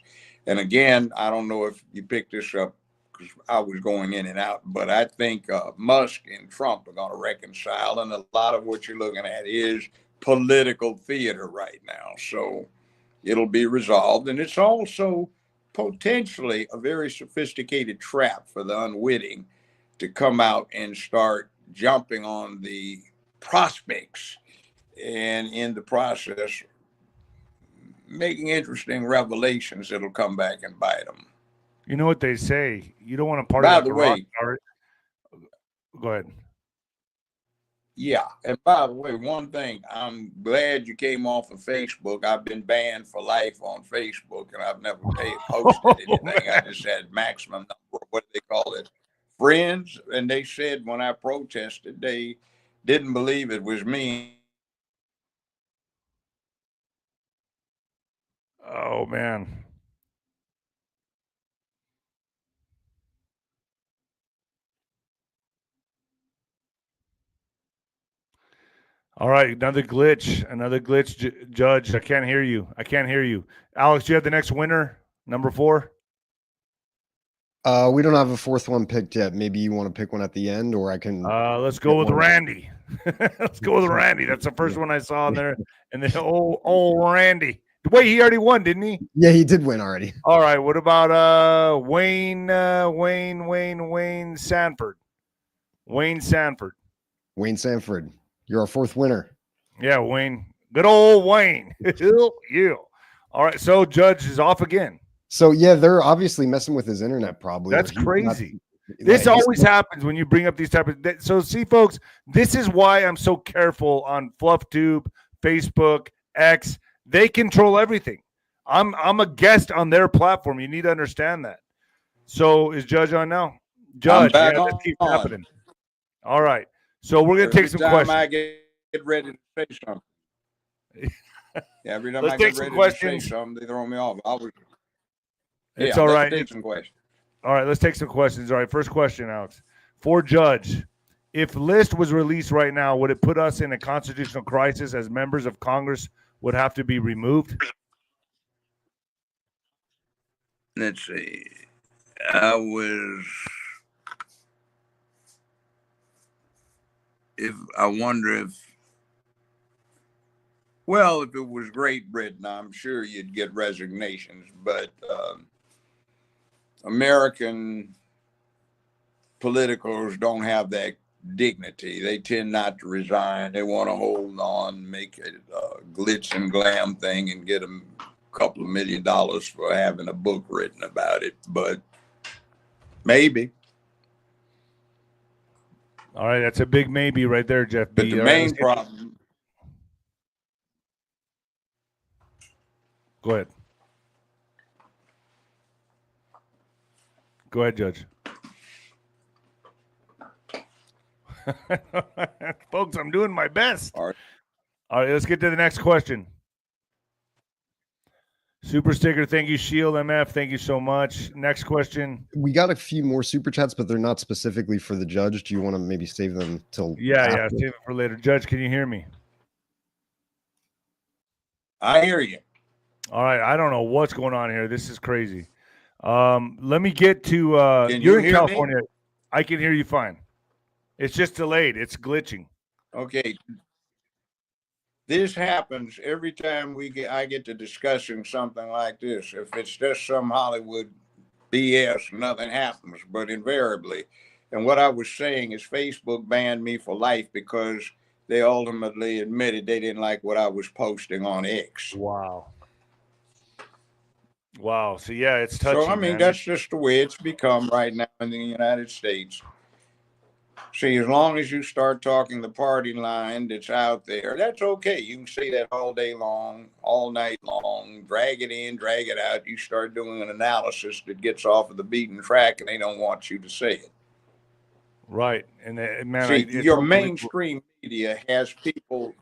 [SPEAKER 2] And again, I don't know if you picked this up because I was going in and out, but I think Musk and Trump are going to reconcile. And a lot of what you're looking at is political theater right now. So it'll be resolved. And it's also potentially a very sophisticated trap for the unwitting to come out and start jumping on the prospects, and in the process making interesting revelations that'll come back and bite them.
[SPEAKER 1] You know what they say, you don't want to party.
[SPEAKER 2] By the way,
[SPEAKER 1] go ahead.
[SPEAKER 2] Yeah, and by the way, one thing, I'm glad you came off of Facebook. I've been banned for life on Facebook, and I've never posted anything. I just had maximum number, what do they call it, friends. And they said when I protested, they didn't believe it was me.
[SPEAKER 1] Oh, man. All right, another glitch, Judge. I can't hear you. Alex, do you have the next winner, number 4?
[SPEAKER 3] We don't have a fourth one picked yet. Maybe you want to pick one at the end, or I can.
[SPEAKER 1] Let's go with Randy. Let's go with Randy. That's the first one I saw in there. And then old Randy. Wait, he already won, didn't he?
[SPEAKER 3] Yeah, he did win already.
[SPEAKER 1] All right. What about Wayne Sanford? Wayne Sanford.
[SPEAKER 3] Wayne Sanford. You're our fourth winner.
[SPEAKER 1] Yeah, Wayne. Good old Wayne. Yeah. All right. So Judge is off again.
[SPEAKER 3] So yeah, they're obviously messing with his internet. Probably.
[SPEAKER 1] That's crazy. This always happens when you bring up these type of. So see, folks, this is why I'm so careful on FluffTube, Facebook, X. They control everything. I'm a guest on their platform. You need to understand that. So is Judge on now?
[SPEAKER 2] I'm
[SPEAKER 1] Judge,
[SPEAKER 2] back
[SPEAKER 1] yeah, this keeps
[SPEAKER 2] on.
[SPEAKER 1] happening. All right. So we're gonna
[SPEAKER 2] Every
[SPEAKER 1] take some
[SPEAKER 2] time
[SPEAKER 1] questions.
[SPEAKER 2] I get ready to say something. Yeah, every time
[SPEAKER 1] Let's
[SPEAKER 2] I
[SPEAKER 1] take
[SPEAKER 2] get
[SPEAKER 1] some
[SPEAKER 2] ready
[SPEAKER 1] questions.
[SPEAKER 2] to say something, they throw me off.
[SPEAKER 1] It's all
[SPEAKER 2] let's
[SPEAKER 1] right.
[SPEAKER 2] take some questions.
[SPEAKER 1] All right, let's take some questions. All right, first question, Alex. For Judge, if list was released right now, would it put us in a constitutional crisis as members of Congress would have to be removed?
[SPEAKER 2] Let's see. I wonder if it was Great Britain, I'm sure you'd get resignations, but American politicals don't have that dignity. They tend not to resign. They want to hold on, make it a glitz and glam thing, and get them a couple of $1 million for having a book written about it. But maybe.
[SPEAKER 1] All right, that's a big maybe right there, Jeff
[SPEAKER 2] But
[SPEAKER 1] B.
[SPEAKER 2] the
[SPEAKER 1] All right,
[SPEAKER 2] main problem.
[SPEAKER 1] Go ahead. Go ahead, Judge. Folks, I'm doing my best.
[SPEAKER 2] All
[SPEAKER 1] right, let's get to the next question. Super sticker, thank you, Shield MF. Thank you so much. Next question.
[SPEAKER 3] We got a few more super chats, but they're not specifically for the judge. Do you want to maybe save them till
[SPEAKER 1] Yeah, save it for later. Judge, can you hear me?
[SPEAKER 2] I hear you.
[SPEAKER 1] All right, I don't know what's going on here. This is crazy. Let me get to you're in California. Me? I can hear you fine. It's just delayed. It's glitching.
[SPEAKER 2] Okay. This happens every time I get to discussing something like this. If it's just some Hollywood BS, nothing happens, but invariably. And what I was saying is Facebook banned me for life because they ultimately admitted they didn't like what I was posting on X.
[SPEAKER 1] Wow. So yeah, it's touchy.
[SPEAKER 2] So I mean, that's just the way it's become right now in the United States. See, as long as you start talking the party line that's out there, that's okay. You can say that all day long, all night long, drag it in, drag it out. You start doing an analysis that gets off of the beaten track, and they don't want you to say it.
[SPEAKER 1] Right. And man,
[SPEAKER 2] see, your mainstream media has people.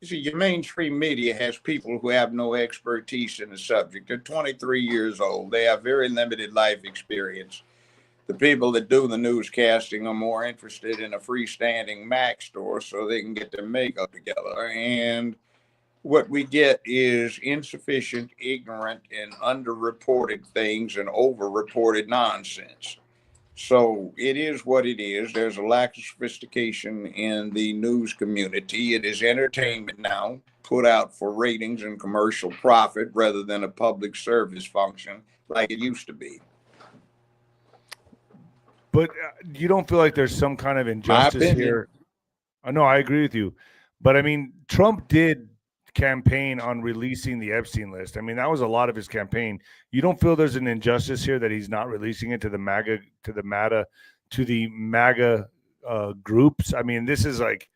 [SPEAKER 2] You see, your mainstream media has people who have no expertise in the subject. They're 23 years old. They have very limited life experience. The people that do the newscasting are more interested in a freestanding Mac store so they can get their makeup together. And what we get is insufficient, ignorant, and underreported things and overreported nonsense. So it is what it is. There's a lack of sophistication in the news community. It is entertainment now, put out for ratings and commercial profit rather than a public service function like it used to be.
[SPEAKER 1] But you don't feel like there's some kind of injustice here? No, I agree with you. But I mean, Trump did campaign on releasing the Epstein list. I mean, that was a lot of his campaign. You don't feel there's an injustice here that he's not releasing it to the MAGA groups? I mean, this is like,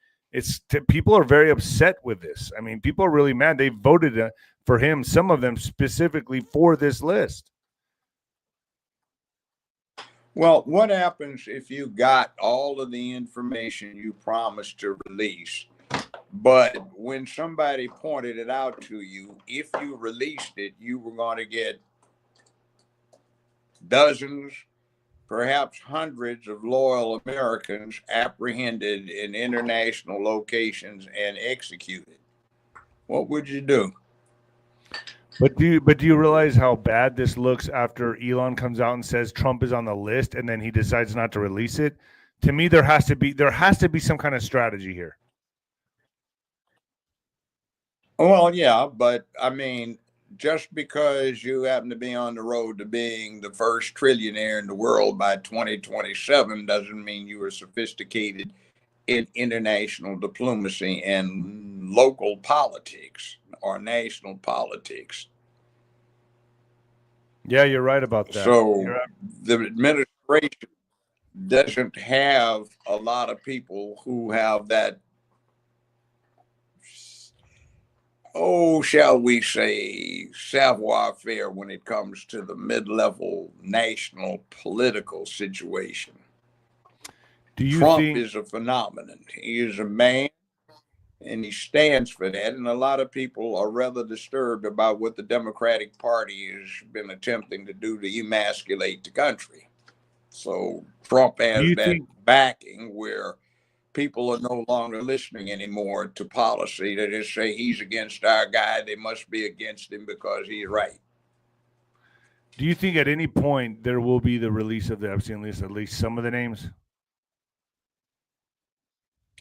[SPEAKER 1] people are very upset with this. I mean, people are really mad. They voted for him, some of them specifically for this list.
[SPEAKER 2] Well, what happens if you got all of the information you promised to release, but when somebody pointed it out to you, if you released it, you were going to get dozens, perhaps hundreds of loyal Americans apprehended in international locations and executed? What would you do?
[SPEAKER 1] But do you realize how bad this looks after Elon comes out and says Trump is on the list and then he decides not to release it? To me, there has to be some kind of strategy here.
[SPEAKER 2] Well, yeah, but I mean, just because you happen to be on the road to being the first trillionaire in the world by 2027 doesn't mean you are sophisticated in international diplomacy and local politics or national politics.
[SPEAKER 1] Yeah, you're right about that.
[SPEAKER 2] So the administration doesn't have a lot of people who have that shall we say, savoir faire when it comes to the mid-level national political situation.
[SPEAKER 1] Do you
[SPEAKER 2] Trump
[SPEAKER 1] think
[SPEAKER 2] is a phenomenon. He is a man, and he stands for that. And a lot of people are rather disturbed about what the Democratic Party has been attempting to do to emasculate the country. So Trump
[SPEAKER 1] do
[SPEAKER 2] has
[SPEAKER 1] you
[SPEAKER 2] that
[SPEAKER 1] think
[SPEAKER 2] backing where people are no longer listening anymore to policy. They just say he's against our guy. They must be against him because he's right.
[SPEAKER 1] do you think at any point there will be the release of the Epstein list, at least some of the names?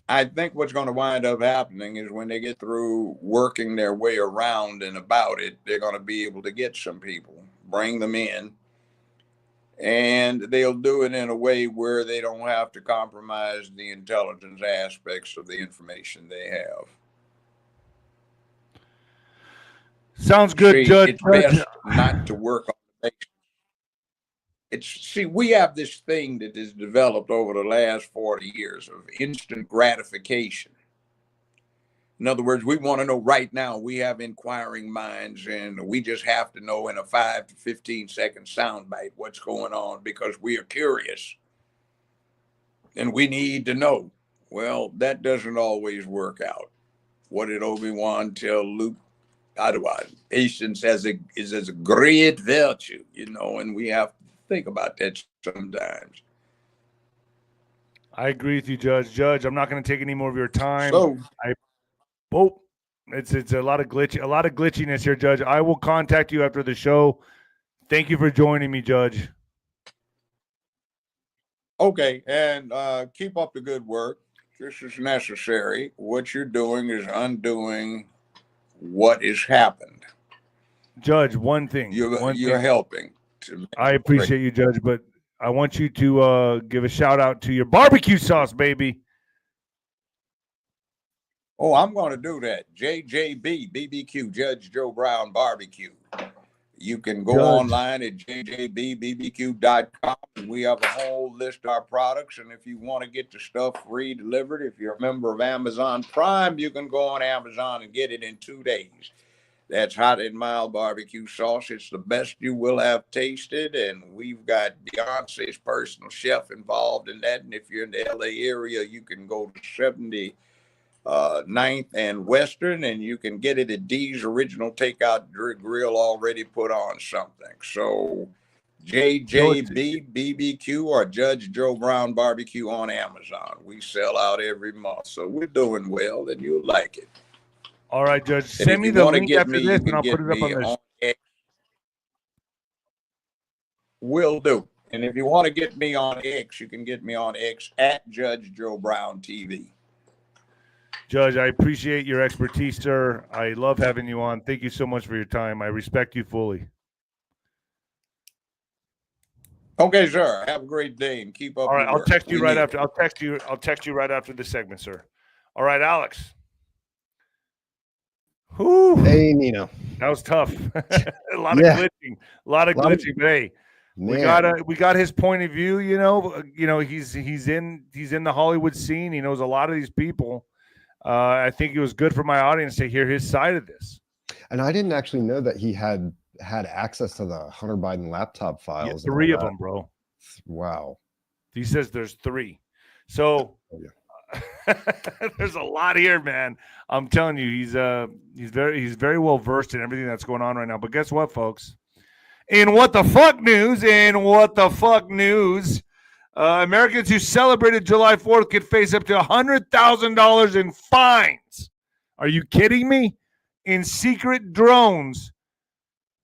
[SPEAKER 2] I think what's going to wind up happening is when they get through working their way around and about it, they're going to be able to get some people, bring them in, and they'll do it in a way where they don't have to compromise the intelligence aspects of the information they have.
[SPEAKER 1] Sounds good,
[SPEAKER 2] See,
[SPEAKER 1] Judge.
[SPEAKER 2] it's best not to work on the basics. We have this thing that has developed over the last 40 years of instant gratification. In other words, we want to know right now. We have inquiring minds, and we just have to know in a 5 to 15-second soundbite what's going on because we are curious and we need to know. Well, that doesn't always work out. What did Obi-Wan tell Luke? Patience is as a great virtue, and we have to think about that sometimes.
[SPEAKER 1] I agree with you, Judge. Judge, I'm not going to take any more of your time.
[SPEAKER 2] So,
[SPEAKER 1] it's a lot of glitchiness here, Judge. I will contact you after the show. Thank you for joining me, Judge.
[SPEAKER 2] okay, and keep up the good work. This is necessary. What you're doing is undoing what has happened.
[SPEAKER 1] Judge, one thing.
[SPEAKER 2] You're helping.
[SPEAKER 1] I appreciate you, Judge, but I want you to give a shout out to your barbecue sauce, baby.
[SPEAKER 2] Oh, I'm going to do that. JJB BBQ, Judge Joe Brown Barbecue. You can go online at jjbbbq.com. We have a whole list of our products. And if you want to get the stuff free delivered, if you're a member of Amazon Prime, you can go on Amazon and get it in 2 days. That's hot and mild barbecue sauce. It's the best you will have tasted. And we've got Beyonce's personal chef involved in that. And if you're in the LA area, you can go to 79th and Western, and you can get it at D's Original Takeout Grill already put on something. So JJB BBQ or Judge Joe Brown Barbecue on Amazon. We sell out every month. So we're doing well, and you'll like it.
[SPEAKER 1] All right, Judge. Send me the link after this, and I'll put it up on this.
[SPEAKER 2] Will do. And if you want to get me on X, you can get me on X at Judge Joe Brown TV.
[SPEAKER 1] Judge, I appreciate your expertise, sir. I love having you on. Thank you so much for your time. I respect you fully.
[SPEAKER 2] Okay, sir. Have a great day and keep up.
[SPEAKER 1] All right,
[SPEAKER 2] I'll
[SPEAKER 1] text you right after. I'll text you right after this segment, sir. All right, Alex. Whew.
[SPEAKER 3] Hey, Nino.
[SPEAKER 1] That was tough. a lot of glitching. But hey, we got his point of view. He's in the Hollywood scene. He knows a lot of these people. I think it was good for my audience to hear his side of this.
[SPEAKER 3] And I didn't actually know that he had access to the Hunter Biden laptop files.
[SPEAKER 1] Yeah, 3 of them, bro.
[SPEAKER 3] Wow.
[SPEAKER 1] He says there's 3. So there's a lot here, man. I'm telling you, he's very well versed in everything that's going on right now. But guess what, folks? In what the fuck news, Americans who celebrated July 4th could face up to $100,000 in fines. Are you kidding me? In secret drones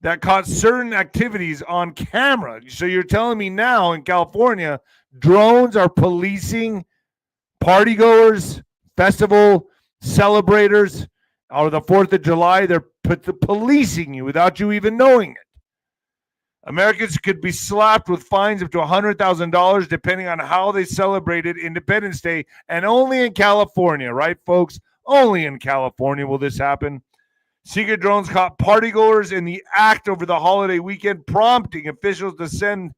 [SPEAKER 1] that caught certain activities on camera. So you're telling me now in California, drones are policing partygoers, festival celebrators, or the 4th of July. They're policing you without you even knowing it. Americans could be slapped with fines up to $100,000 depending on how they celebrated Independence Day, and only in California, right, folks? Only in California will this happen. Secret drones caught partygoers in the act over the holiday weekend, prompting officials to send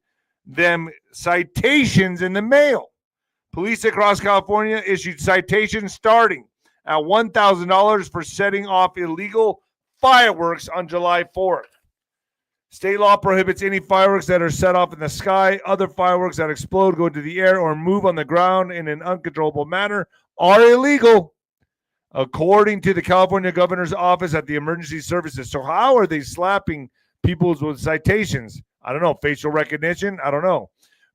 [SPEAKER 1] them citations in the mail. Police across California issued citations starting at $1,000 for setting off illegal fireworks on July 4th. State law prohibits any fireworks that are set off in the sky. Other fireworks that explode, go into the air, or move on the ground in an uncontrollable manner are illegal, according to the California Governor's Office at the Emergency Services. So how are they slapping people with citations? I don't know. Facial recognition? I don't know.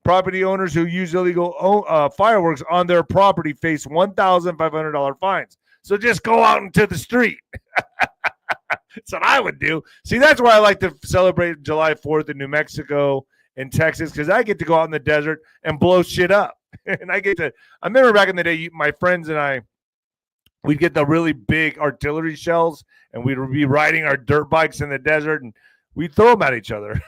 [SPEAKER 1] Property owners who use illegal fireworks on their property face $1,500 fines. So just go out into the street. That's what I would do. See, that's why I like to celebrate July 4th in New Mexico and Texas, because I get to go out in the desert and blow shit up. And I remember back in the day, my friends and I, we'd get the really big artillery shells, and we'd be riding our dirt bikes in the desert, and we'd throw them at each other.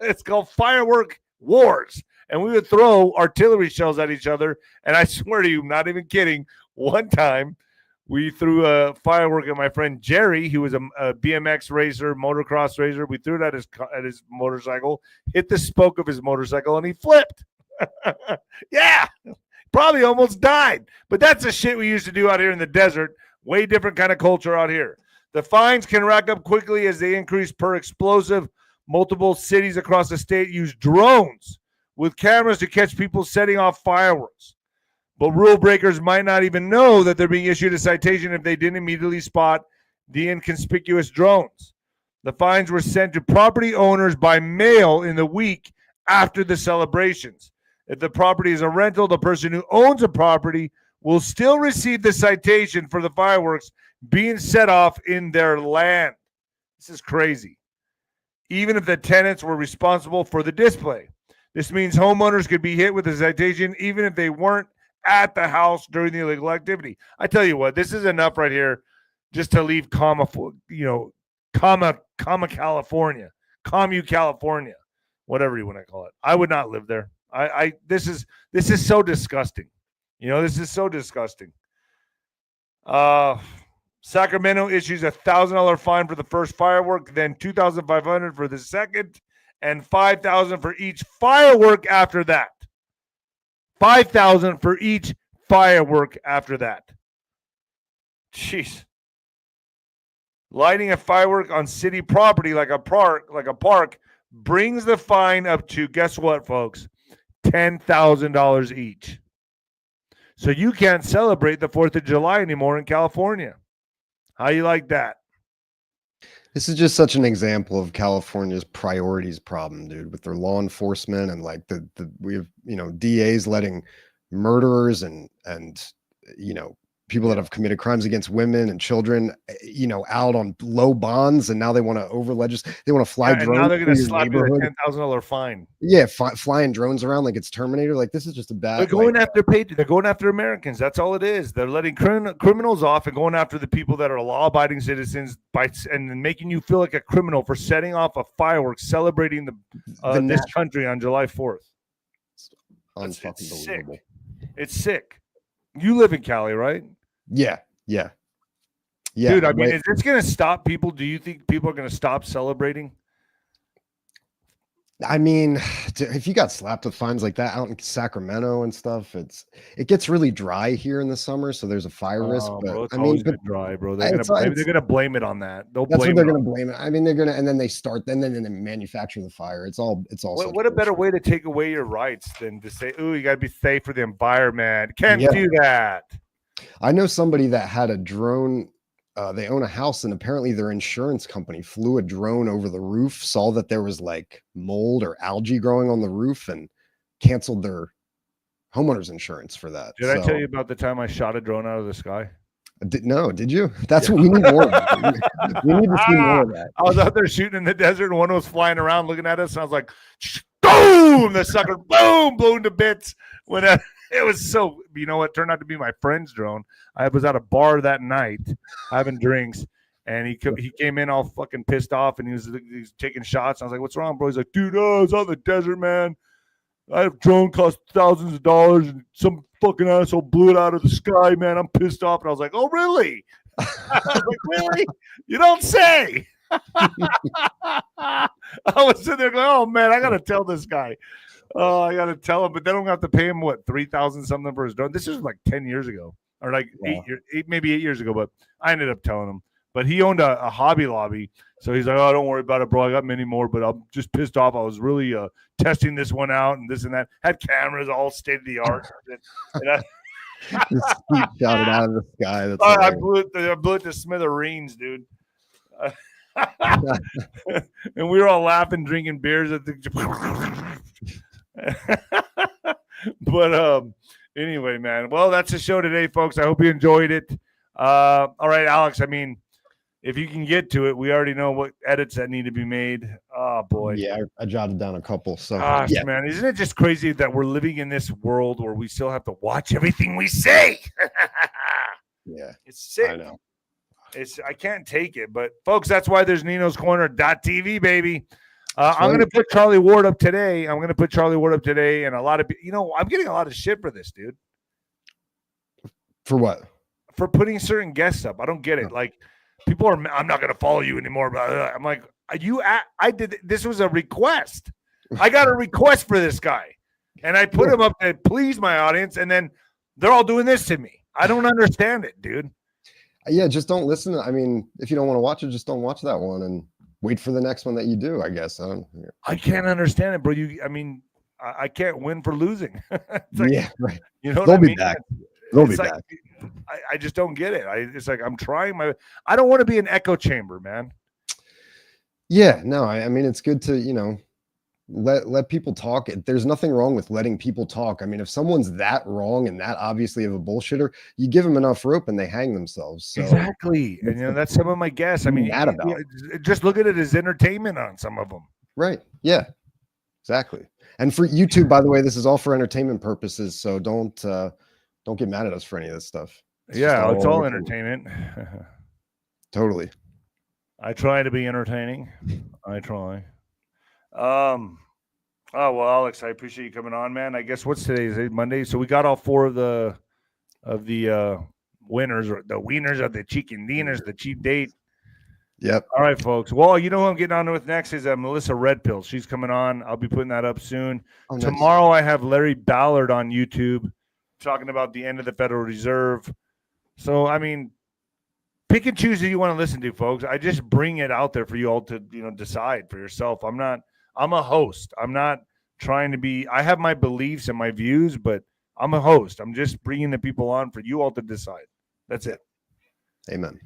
[SPEAKER 1] It's called firework wars. And we would throw artillery shells at each other. And I swear to you, I'm not even kidding, one time we threw a firework at my friend Jerry, who was a BMX racer, motocross racer. We threw it at his motorcycle, hit the spoke of his motorcycle, and he flipped. Yeah, probably almost died. But that's the shit we used to do out here in the desert. Way different kind of culture out here. The fines can rack up quickly as they increase per explosive. Multiple cities across the state use drones with cameras to catch people setting off fireworks. But rule breakers might not even know that they're being issued a citation if they didn't immediately spot the inconspicuous drones. The fines were sent to property owners by mail in the week after the celebrations. If the property is a rental, the person who owns a property will still receive the citation for the fireworks being set off in their land. This is crazy. Even if the tenants were responsible for the display. This means homeowners could be hit with a citation even if they weren't at the house during the illegal activity. I tell you what, this is enough right here just to leave California, California, whatever you want to call it. I would not live there. This is so disgusting. This is so disgusting. Sacramento issues a $1,000 fine for the first firework, then $2,500 for the second, and $5,000 for each firework after that. $5,000 for each firework after that. Jeez. Lighting a firework on city property like a park brings the fine up to, guess what, folks? $10,000 each. So you can't celebrate the 4th of July anymore in California. How you like that?
[SPEAKER 3] This is just such an example of California's priorities problem, dude, with their law enforcement and like we have, DAs letting murderers and people that have committed crimes against women and children, out on low bonds, and now they want to they want to fly drones.
[SPEAKER 1] Now they're going to slap you a $10,000 fine.
[SPEAKER 3] Yeah, flying drones around like it's Terminator. Like, this is just a bad.
[SPEAKER 1] They're going they're going after Americans. That's all it is. They're letting criminals off and going after the people that are law-abiding citizens and making you feel like a criminal for setting off a firework celebrating this country on July 4th.
[SPEAKER 3] It's sick.
[SPEAKER 1] It's sick. You live in Cali, right?
[SPEAKER 3] Yeah.
[SPEAKER 1] Dude, I mean, is this going to stop people? Do you think people are going to stop celebrating?
[SPEAKER 3] I mean, if you got slapped with fines like that out in Sacramento and stuff, it gets really dry here in the summer, so there's a fire risk. But
[SPEAKER 1] I mean, it's dry, bro. They're gonna blame it on that. That's what
[SPEAKER 3] they're gonna blame it. I mean, they're gonna, and then they manufacture the fire. It's all.
[SPEAKER 1] What a better way to take away your rights than to say, "Ooh, you gotta be safe for the environment." Can't do that.
[SPEAKER 3] I know somebody that had a drone. They own a house, and apparently their insurance company flew a drone over the roof, saw that there was like mold or algae growing on the roof, and canceled their homeowner's insurance for that.
[SPEAKER 1] Did I tell you about the time I shot a drone out of the sky?
[SPEAKER 3] No, did you? That's what we need more of. We need to see more of that.
[SPEAKER 1] I was out there shooting in the desert, and one was flying around looking at us, and I was like, boom! The sucker, boom, blew into bits. It was so, it turned out to be my friend's drone. I was at a bar that night having drinks, and he came in all fucking pissed off, and he was taking shots. I was like, "What's wrong, bro?" He's like, "Dude, I was out in the desert, man. I have a drone cost thousands of dollars, and some fucking asshole blew it out of the sky, man. I'm pissed off." And I was like, "Oh, really?" I was like, "Really? You don't say." I was sitting there going, "Oh man, I gotta tell this guy. Oh, I gotta tell him." But then I'm gonna have to pay him $3,000 something for his drone. This was like 10 years ago. or like maybe 8 years ago. But I ended up telling him. But he owned a Hobby Lobby, so he's like, "Oh, don't worry about it, bro. I got many more, but I'm just pissed off. I was really testing this one out and this and that. Had cameras, all state of the art."
[SPEAKER 3] Just shot it out of the sky. That's
[SPEAKER 1] I blew it to smithereens, dude. And we were all laughing, drinking beers at the. But anyway, man. Well, that's the show today, folks. I hope you enjoyed it. All right, Alex. I mean, if you can get to it, we already know what edits that need to be made. Oh boy.
[SPEAKER 3] Yeah, I jotted down a couple. So
[SPEAKER 1] gosh, man, isn't it just crazy that we're living in this world where we still have to watch everything we say?
[SPEAKER 3] Yeah,
[SPEAKER 1] it's sick.
[SPEAKER 3] I know.
[SPEAKER 1] I can't take it. But folks, that's why there's Nino's Corner.tv, baby. I'm going to put Charlie Ward up today. And a lot of, I'm getting a lot of shit for this, dude.
[SPEAKER 3] For what?
[SPEAKER 1] For putting certain guests up. I don't get it. Like, people are, I'm not going to follow you anymore. Blah, blah. I'm like, I did, this was a request. I got a request for this guy. And I put him up to please my audience. And then they're all doing this to me. I don't understand it, dude.
[SPEAKER 3] Yeah, just don't listen. I mean, if you don't want to watch it, just don't watch that one and wait for the next one that you do, I guess.
[SPEAKER 1] I can't understand it, bro. I can't win for losing. Like,
[SPEAKER 3] yeah, right.
[SPEAKER 1] They'll
[SPEAKER 3] be back. They'll be back.
[SPEAKER 1] I just don't get it. It's like I'm trying I don't want to be an echo chamber, man.
[SPEAKER 3] Yeah, no, I mean, it's good to, let people talk. There's nothing wrong with letting people talk. I mean, if someone's that wrong and that obviously of a bullshitter, you give them enough rope and they hang themselves. So.
[SPEAKER 1] Exactly. And that's some of my guests. I mean, just look at it as entertainment on some of them.
[SPEAKER 3] Right. Yeah, exactly. And for YouTube, by the way, this is all for entertainment purposes. So don't get mad at us for any of this stuff.
[SPEAKER 1] It's all entertainment.
[SPEAKER 3] Totally.
[SPEAKER 1] I try to be entertaining. I try. Oh well, Alex, I appreciate you coming on, man. I guess what's today? Is it Monday? So we got all four of the winners, or the wieners of the chicken dinners, the cheap date.
[SPEAKER 3] Yep.
[SPEAKER 1] All right, folks. Well, you know who I'm getting on with next is Melissa Redpill. She's coming on. I'll be putting that up soon. Oh, nice. Tomorrow I have Larry Ballard on YouTube talking about the end of the Federal Reserve. So I mean, pick and choose who you want to listen to, folks. I just bring it out there for you all to decide for yourself. I'm a host. I'm not trying to be. I have my beliefs and my views, but I'm a host. I'm just bringing the people on for you all to decide. That's it.
[SPEAKER 3] Amen.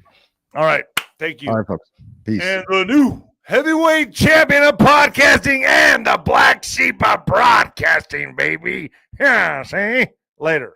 [SPEAKER 1] All right. Thank you.
[SPEAKER 3] All right, folks. Peace.
[SPEAKER 1] And the new heavyweight champion of podcasting and the black sheep of broadcasting, baby. Yeah, see? Later.